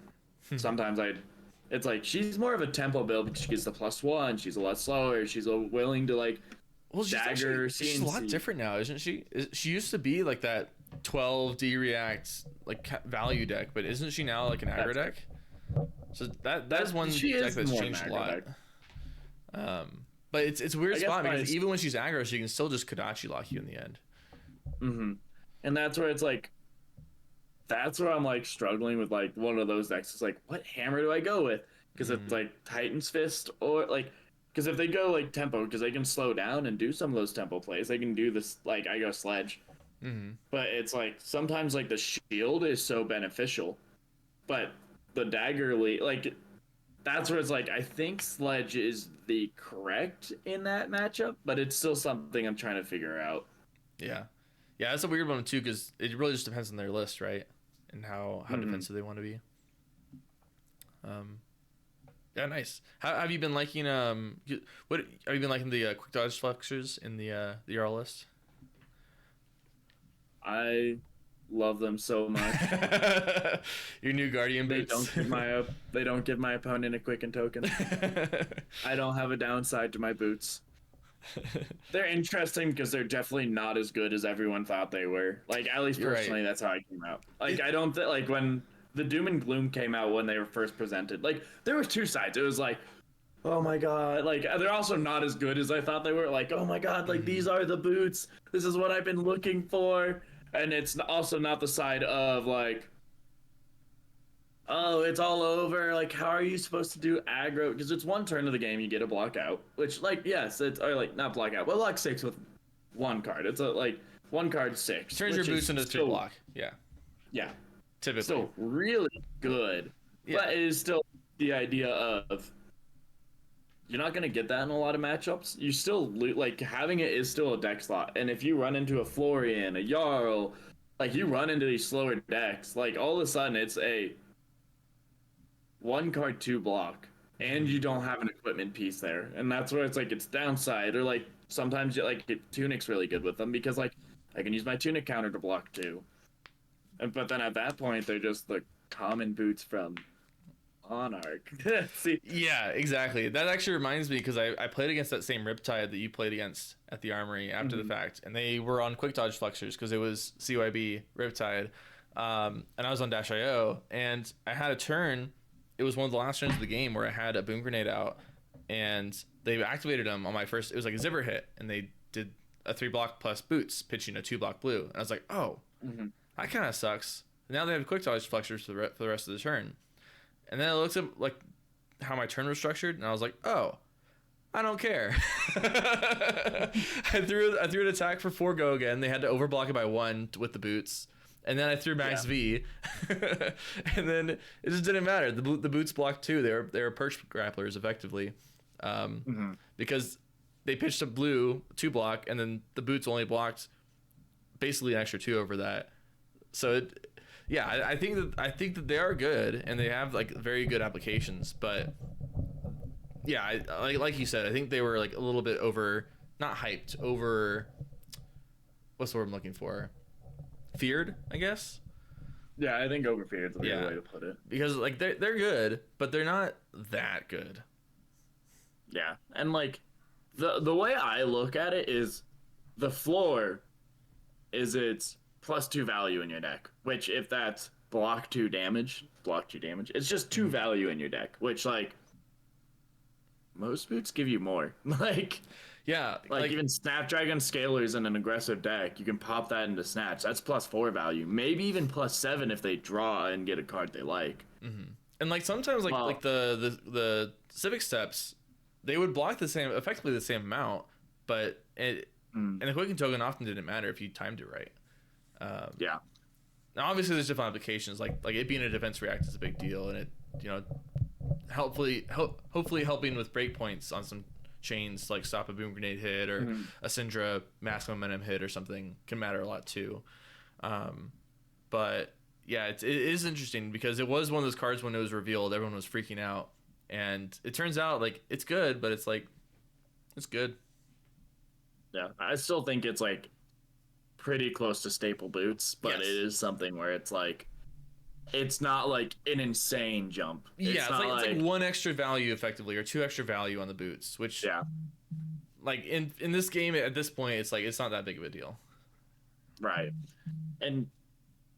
sometimes it's like she's more of a tempo build because she gets the +1, she's a lot slower, she's willing to like dagger. She's a lot different now, isn't she? She used to be like that 12D react like value deck, but isn't she now like an aggro deck? So that is one deck that's changed a lot. But it's a weird spot because even when she's aggro, she can still just Kodachi lock you in the end. And that's where it's like, that's where I'm like struggling with like one of those decks. It's like, what hammer do I go with? Because it's like Titan's Fist, or like, because if they go like tempo, because they can slow down and do some of those tempo plays, they can do this like I go Sledge. But it's like sometimes like the shield is so beneficial, but the dagger like that's where it's like I think Sledge is the correct in that matchup, but it's still something I'm trying to figure out. Yeah, that's a weird one too, because it really just depends on their list, right? And how defensive they want to be. Yeah, nice. How have you been liking what have you been liking the quick dodge flexors in the URL list? I love them so much. Your new Guardian boots. They don't give my opponent a quicken token. I don't have a downside to my boots. They're interesting because they're definitely not as good as everyone thought they were. Like at least personally, that's how I came out. Like I don't like when the Doom and Gloom came out when they were first presented. Like there was two sides. It was like, oh my god, like they're also not as good as I thought they were. Like, oh my god, like these are the boots. This is what I've been looking for. And it's also not the side of like, oh, it's all over. Like, how are you supposed to do aggro? Because it's one turn of the game, you get a block out, which like, yes, it's or like not block out, but block 6 with one card. It's a like 1 card 6. Turns your boots into 3 block. Yeah. Typically. Still really good. Yeah. But it is still the idea of you're not going to get that in a lot of matchups. You still like having it is still a deck slot. And if you run into a Florian, a Jarl, like you run into these slower decks, like all of a sudden it's a 1 card 2 block and you don't have an equipment piece there. And that's where it's like it's downside, or like sometimes you like Tunic's really good with them because like I can use my Tunic counter to block too. But then at that point they're just the common boots from Monarch. See? Yeah, exactly. That actually reminds me, because I played against that same Riptide that you played against at the Armory after the fact, and they were on quick dodge flexors because it was CYB Riptide, and I was on Dash.io, and I had a turn. It was one of the last turns of the game where I had a boom grenade out, and they activated them on my first. It was like a zipper hit, and they did a 3 block plus boots, pitching a 2 block blue, and I was like, oh, that kind of sucks. Now they have quick dodge flexors for the rest of the turn. And then I looked at like how my turn was structured, and I was like, oh, I don't care. I threw an attack for 4 go again. They had to overblock it by 1 with the boots. And then I threw max V. And then it just didn't matter. The boots blocked too. They were perch grapplers effectively. Because they pitched a blue 2 block, and then the boots only blocked basically an extra 2 over that. So I think that they are good, and they have like very good applications, but yeah, like you said, I think they were like a little bit not hyped, what's the word I'm looking for? Feared, I guess. Yeah, I think overfeared is the right way to put it. Because like they're good, but they're not that good. Yeah, and like the way I look at it is the floor is its +2 value in your deck, which if that's block 2 damage, it's just 2 value in your deck, which like most boots give you more. like even Snapdragon Scalers in an aggressive deck, you can pop that into Snatch. That's +4 value, maybe even +7 if they draw and get a card they like. And like sometimes like the Civic Steps, they would block effectively the same amount, but and the Quicken Token often didn't matter if you timed it right. Now obviously there's different applications, like it being a defense react is a big deal, and it hopefully helping with breakpoints on some chains, like stop a boom grenade hit or a Syndra mass momentum hit or something, can matter a lot too. But yeah, it is interesting because it was one of those cards when it was revealed, everyone was freaking out, and it turns out like it's good, but it's good. Yeah, I still think it's like pretty close to staple boots, but it is something where it's like it's not like an insane jump. It's like 1 extra value effectively, or 2 extra value on the boots, which like in this game at this point it's not that big of a deal. Right. And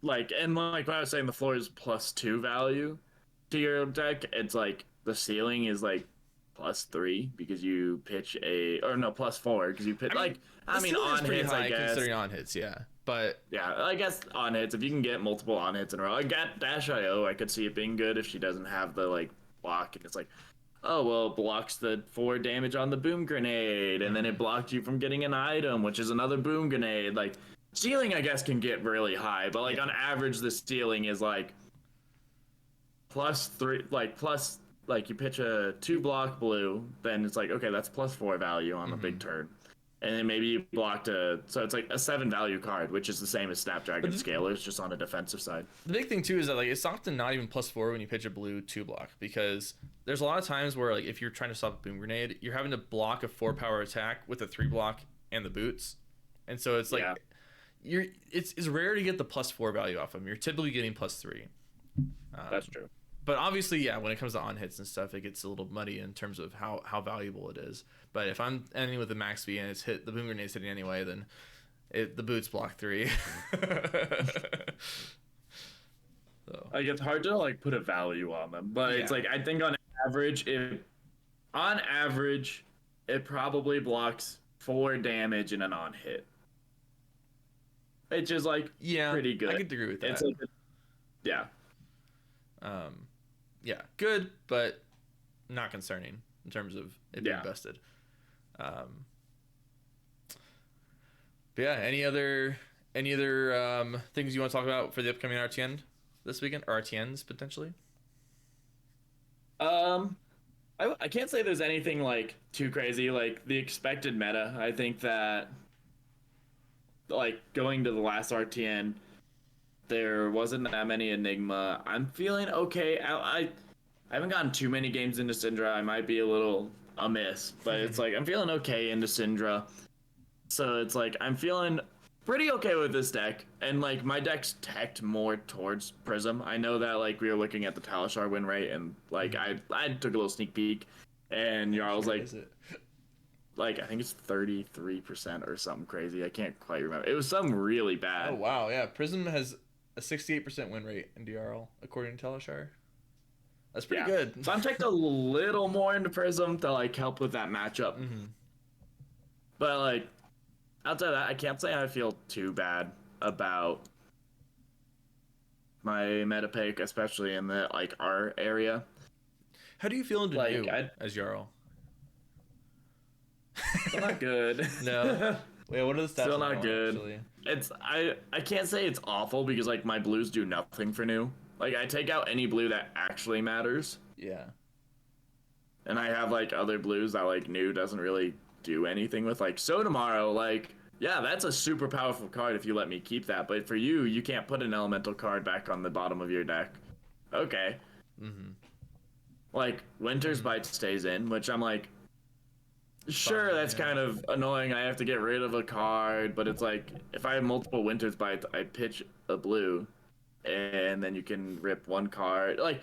like when I was saying the floor is +2 value to your deck, it's like the ceiling is like +3 because you pitch +4 because you pitch on hits, I guess. Considering on hits, yeah. But yeah, I guess on hits, if you can get multiple on hits in a row, I got Dash.io, I could see it being good if she doesn't have the like block, and it's like, oh well, it blocks the 4 damage on the boom grenade, and then it blocked you from getting an item, which is another boom grenade. Like ceiling, I guess, can get really high, but like on average, the ceiling is like +3, like you pitch a 2 block blue, then it's like, okay, that's +4 value on the big turn. And then maybe you blocked so it's like a 7 value card, which is the same as Snapdragon Scalers, just on a defensive side. The big thing too is that like it's often not even +4 when you pitch a blue 2 block, because there's a lot of times where like if you're trying to stop a boom grenade, you're having to block a 4 power attack with a 3 block and the boots. And so it's like it's rare to get the +4 value off them. You're typically getting +3. That's true. But obviously, yeah, when it comes to on hits and stuff, it gets a little muddy in terms of how valuable it is. But if I'm ending with the max V and the boom grenade's hitting anyway, then the boots block 3. So. Like it's hard to like put a value on them, but it's like I think on average, it probably blocks 4 damage in an on hit. It's just like pretty good. I could agree with that. It's like, yeah, good, but not concerning in terms of it being bested. But yeah, any other things you want to talk about for the upcoming RTN this weekend, or RTNs potentially? I can't say there's anything like too crazy. Like the expected meta, I think that like going to the last RTN, there wasn't that many Enigma. I'm feeling okay. I haven't gotten too many games into Syndra. I might be a little amiss, but it's like I'm feeling okay into Syndra. So it's like I'm feeling pretty okay with this deck, and like my deck's teched more towards Prism. I know that like we were looking at the Talishar win rate, and like I took a little sneak peek, and Jarl's like, like I think it's 33% or something crazy. I can't quite remember. It was something really bad. Oh wow, yeah. Prism has a 68% win rate in DRL according to Talishar. That's pretty good. So I'm teched a little more into Prism to like help with that matchup. But like outside of that, I can't say I feel too bad about my meta pick, especially in the like R area. How do you feel into Like new I as Jarl? Still not good. No. Wait, what are the stats? Still on that not one, good. actually? It's I can't say it's awful because like my blues do nothing for new. Like I take out any blue that actually matters, Yeah. and I have like other blues that like new doesn't really do anything with. Like so tomorrow, like yeah, that's a super powerful card if you let me keep that. But for you, you can't put an elemental card back on the bottom of your deck. Okay. Mm-hmm. Like Winter's Bite stays in, which I'm like, sure, Fine, that's yeah. kind of annoying. I have to get rid of a card, but it's like if I have multiple Winter's Bites, I pitch a blue, and then you can rip one card. Like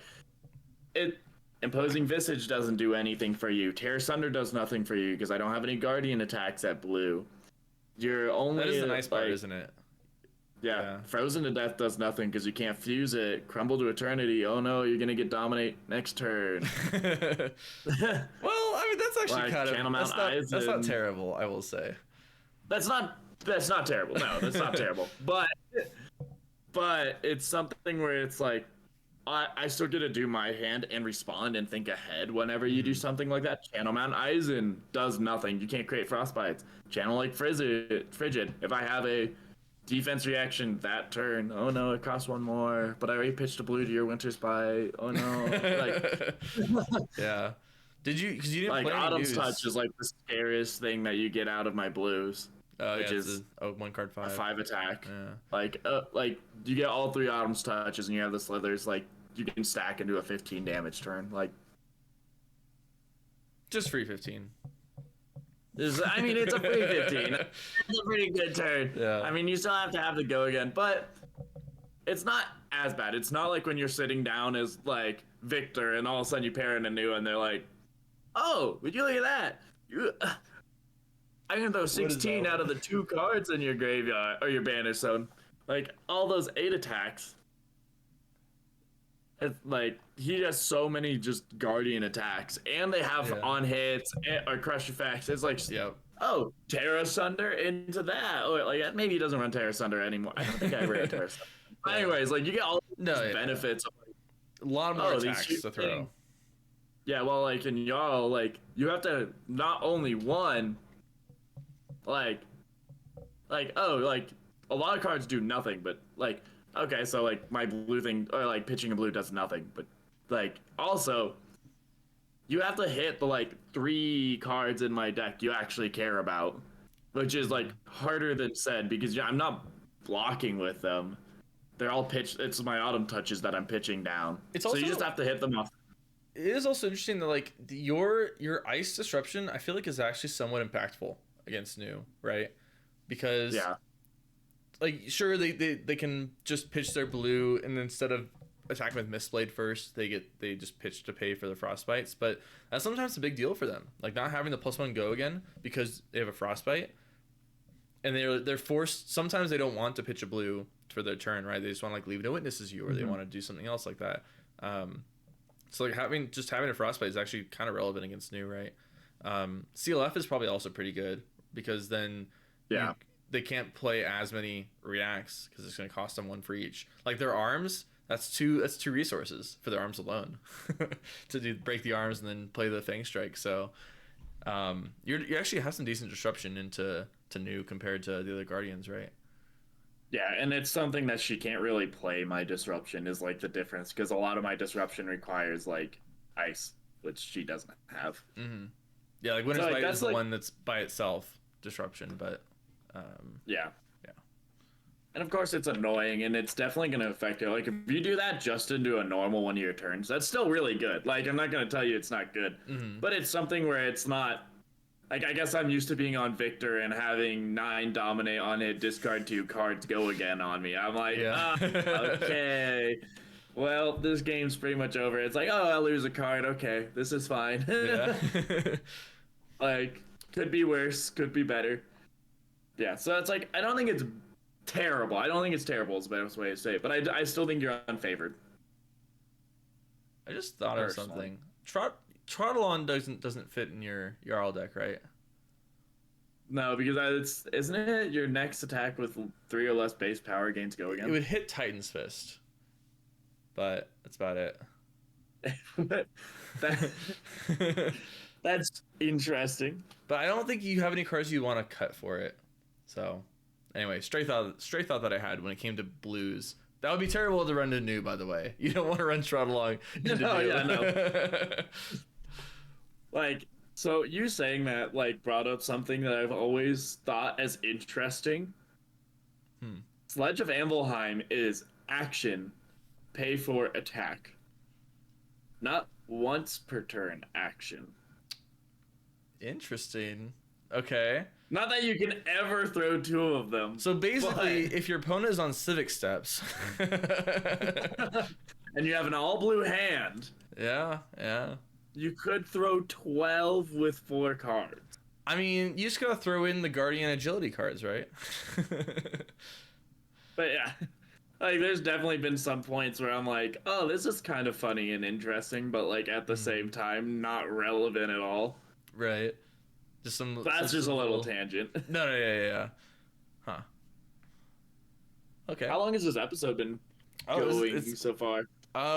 it, Imposing Visage doesn't do anything for you. Tear Sunder does nothing for you because I don't have any Guardian attacks at blue. You're only That is the nice part, like, isn't it? yeah, Frozen to Death does nothing because you can't fuse it. Crumble to Eternity. Oh no, you're gonna get Dominate next turn. Well, I mean, that's actually Like, kind of Channel Mount that's not Eisen. terrible, I will say. That's not terrible. No, that's not terrible. But it's something where it's like I still get to do my hand and respond and think ahead whenever you do something like that. Channel Mount Eisen does nothing. You can't create Frostbites. Channel like Frigid. If I have a defense reaction that turn, oh no, it costs one more. But I already pitched a blue to your Winter's Bite. Oh no, like Yeah. Did you? Because you didn't like play any Autumn's news. Touch is like the scariest thing that you get out of my blues. Oh, which yeah, is one card a 5. 5 attack. Yeah. Like you get all 3 Autumn's Touches and you have the Slithers. Like you can stack into a 15 damage turn. Like Just free 15. I mean, it's a free 15. It's a pretty good turn. Yeah. I mean, you still have to have the go again, but it's not as bad. It's not like when you're sitting down as like Victor and all of a sudden you pair in a new and they're like, "Oh, would you look at that? I'm gonna throw 16 out of the 2 cards in your graveyard or your banner zone." Like all those 8 attacks. It's like he has so many just Guardian attacks, and they have on hits or crush effects. It's like, oh, Terra Sunder into that, or like maybe he doesn't run Terra Sunder anymore. I don't think I ever ran Terra Sunder. But anyways, like you get all these benefits. Of, like, a lot more attacks to throw. Yeah, well, like in Jarl, like you have to not only one, like a lot of cards do nothing, but like. Okay, so like my blue thing, or like pitching a blue does nothing, but like also, you have to hit the like 3 cards in my deck you actually care about, which is like harder than said because I'm not blocking with them. They're all pitched. It's my Autumn Touches that I'm pitching down. It's so also, you just have to hit them off. It is also interesting that like your Ice Disruption, I feel like is actually somewhat impactful against new, right? Because like sure they can just pitch their blue and instead of attacking with Mistblade first, they just pitch to pay for the Frostbites, but that's sometimes a big deal for them. Like not having the +1 go again because they have a Frostbite. And they're forced, sometimes they don't want to pitch a blue for their turn, right? They just want to like leave no witnesses you or they want to do something else like that. So like having a Frostbite is actually kind of relevant against new, right? CLF is probably also pretty good because then they can't play as many reacts because it's going to cost them 1 for each. Like their arms, that's two resources for their arms alone to break the arms and then play the Fang Strike. So you actually have some decent disruption into new compared to the other Guardians, right? Yeah, and it's something that she can't really play. My disruption is like the difference because a lot of my disruption requires like ice, which she doesn't have. Mm-hmm. Yeah, like Winter's Bite is the one that's by itself disruption, but yeah. And of course, it's annoying, and it's definitely going to affect you. Like, if you do that just to do a normal one of your turns, that's still really good. Like, I'm not going to tell you it's not good, but it's something where it's not. Like, I guess I'm used to being on Victor and having 9 dominate on it, discard 2 cards, go again on me. I'm like, okay. Well, this game's pretty much over. It's like, oh, I lose a card. Okay, this is fine. Like, could be worse, could be better. Yeah, so it's like, I don't think it's terrible. I don't think it's terrible is the best way to say it, but I still think you're unfavored. I just thought of something. Trottalon doesn't fit in your Jarl deck, right? No, because isn't it your next attack with 3 or less base power gains go again? It would hit Titan's Fist. but that's about it. that, that's interesting. But I don't think you have any cards you want to cut for it. So, anyway, stray thought that I had when it came to blues. That would be terrible to run to new, by the way. You don't want to run Trot along into No, new. yeah, no. Like, so you saying that like brought up something that I've always thought as interesting. Sledge of Ambelheim is action, pay for attack. Not once per turn action. Interesting. Okay. Not that you can ever throw two of them. So basically, but... if your opponent is on civic steps, and you have an all blue hand, yeah, you could throw 12 with 4 cards. I mean, you just gotta throw in the Guardian Agility cards, right? But yeah, like there's definitely been some points where I'm like, oh, this is kind of funny and interesting, but like at the same time, not relevant at all. Right. Just some. That's just a little tangent. No, yeah. Huh. Okay. How long has this episode been going so far?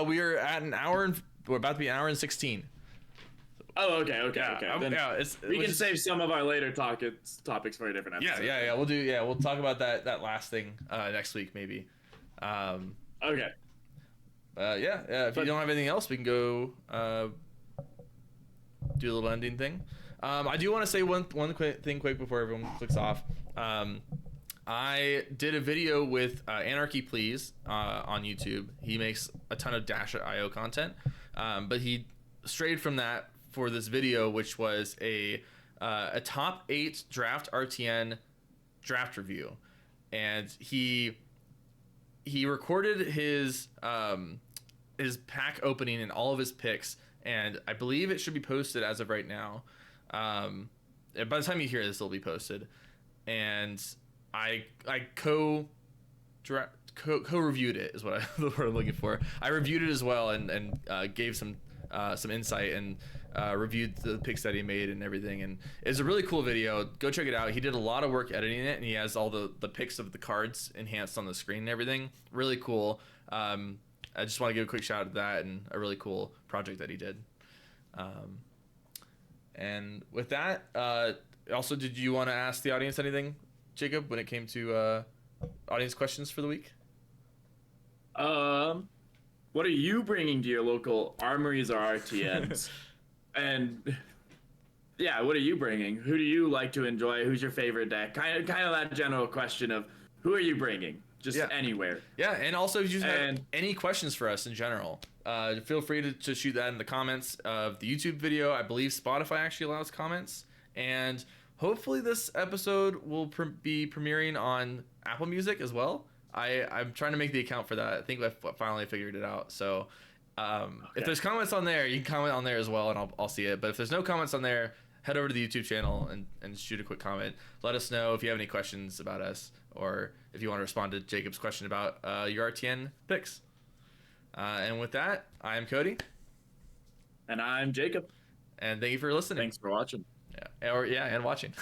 We are at an hour and we're about to be an hour and 16. Oh, okay. Then yeah, we can save some of our later topics for a different episode. Yeah. We'll talk about that last thing next week maybe. Okay. If you don't have anything else, we can go do a little ending thing. I do want to say one quick thing before everyone clicks off. I did a video with Anarchy Please on YouTube. He makes a ton of Dash.io content, but he strayed from that for this video, which was a top 8 draft RTN draft review, and he recorded his pack opening and all of his picks, and I believe it should be posted as of right now. By the time you hear this, it'll be posted, and I co-reviewed it is what the word I'm looking for. I reviewed it as well and gave some insight and reviewed the picks that he made and everything, and it's a really cool video. Go check it out. He did a lot of work editing it, and he has all the picks of the cards enhanced on the screen and everything. Really cool. I just want to give a quick shout out to that and a really cool project that he did. And with that, also, did you want to ask the audience anything, Jacob, when it came to audience questions for the week? What are you bringing to your local armories or RTNs? And yeah, what are you bringing? Who do you like to enjoy? Who's your favorite deck? Kind of that general question of who are you bringing? Just anywhere. Yeah, and also if you have any questions for us in general, feel free to shoot that in the comments of the YouTube video. I believe Spotify actually allows comments, and hopefully this episode will be premiering on Apple Music as well. I'm trying to make the account for that. I think I finally figured it out. So if there's comments on there, you can comment on there as well, and I'll see it. But if there's no comments on there, head over to the YouTube channel and shoot a quick comment. Let us know if you have any questions about us, or if you want to respond to Jacob's question about your RTN picks. And with that, I am Cody. And I'm Jacob. And thank you for listening. Thanks for watching. Yeah, and watching.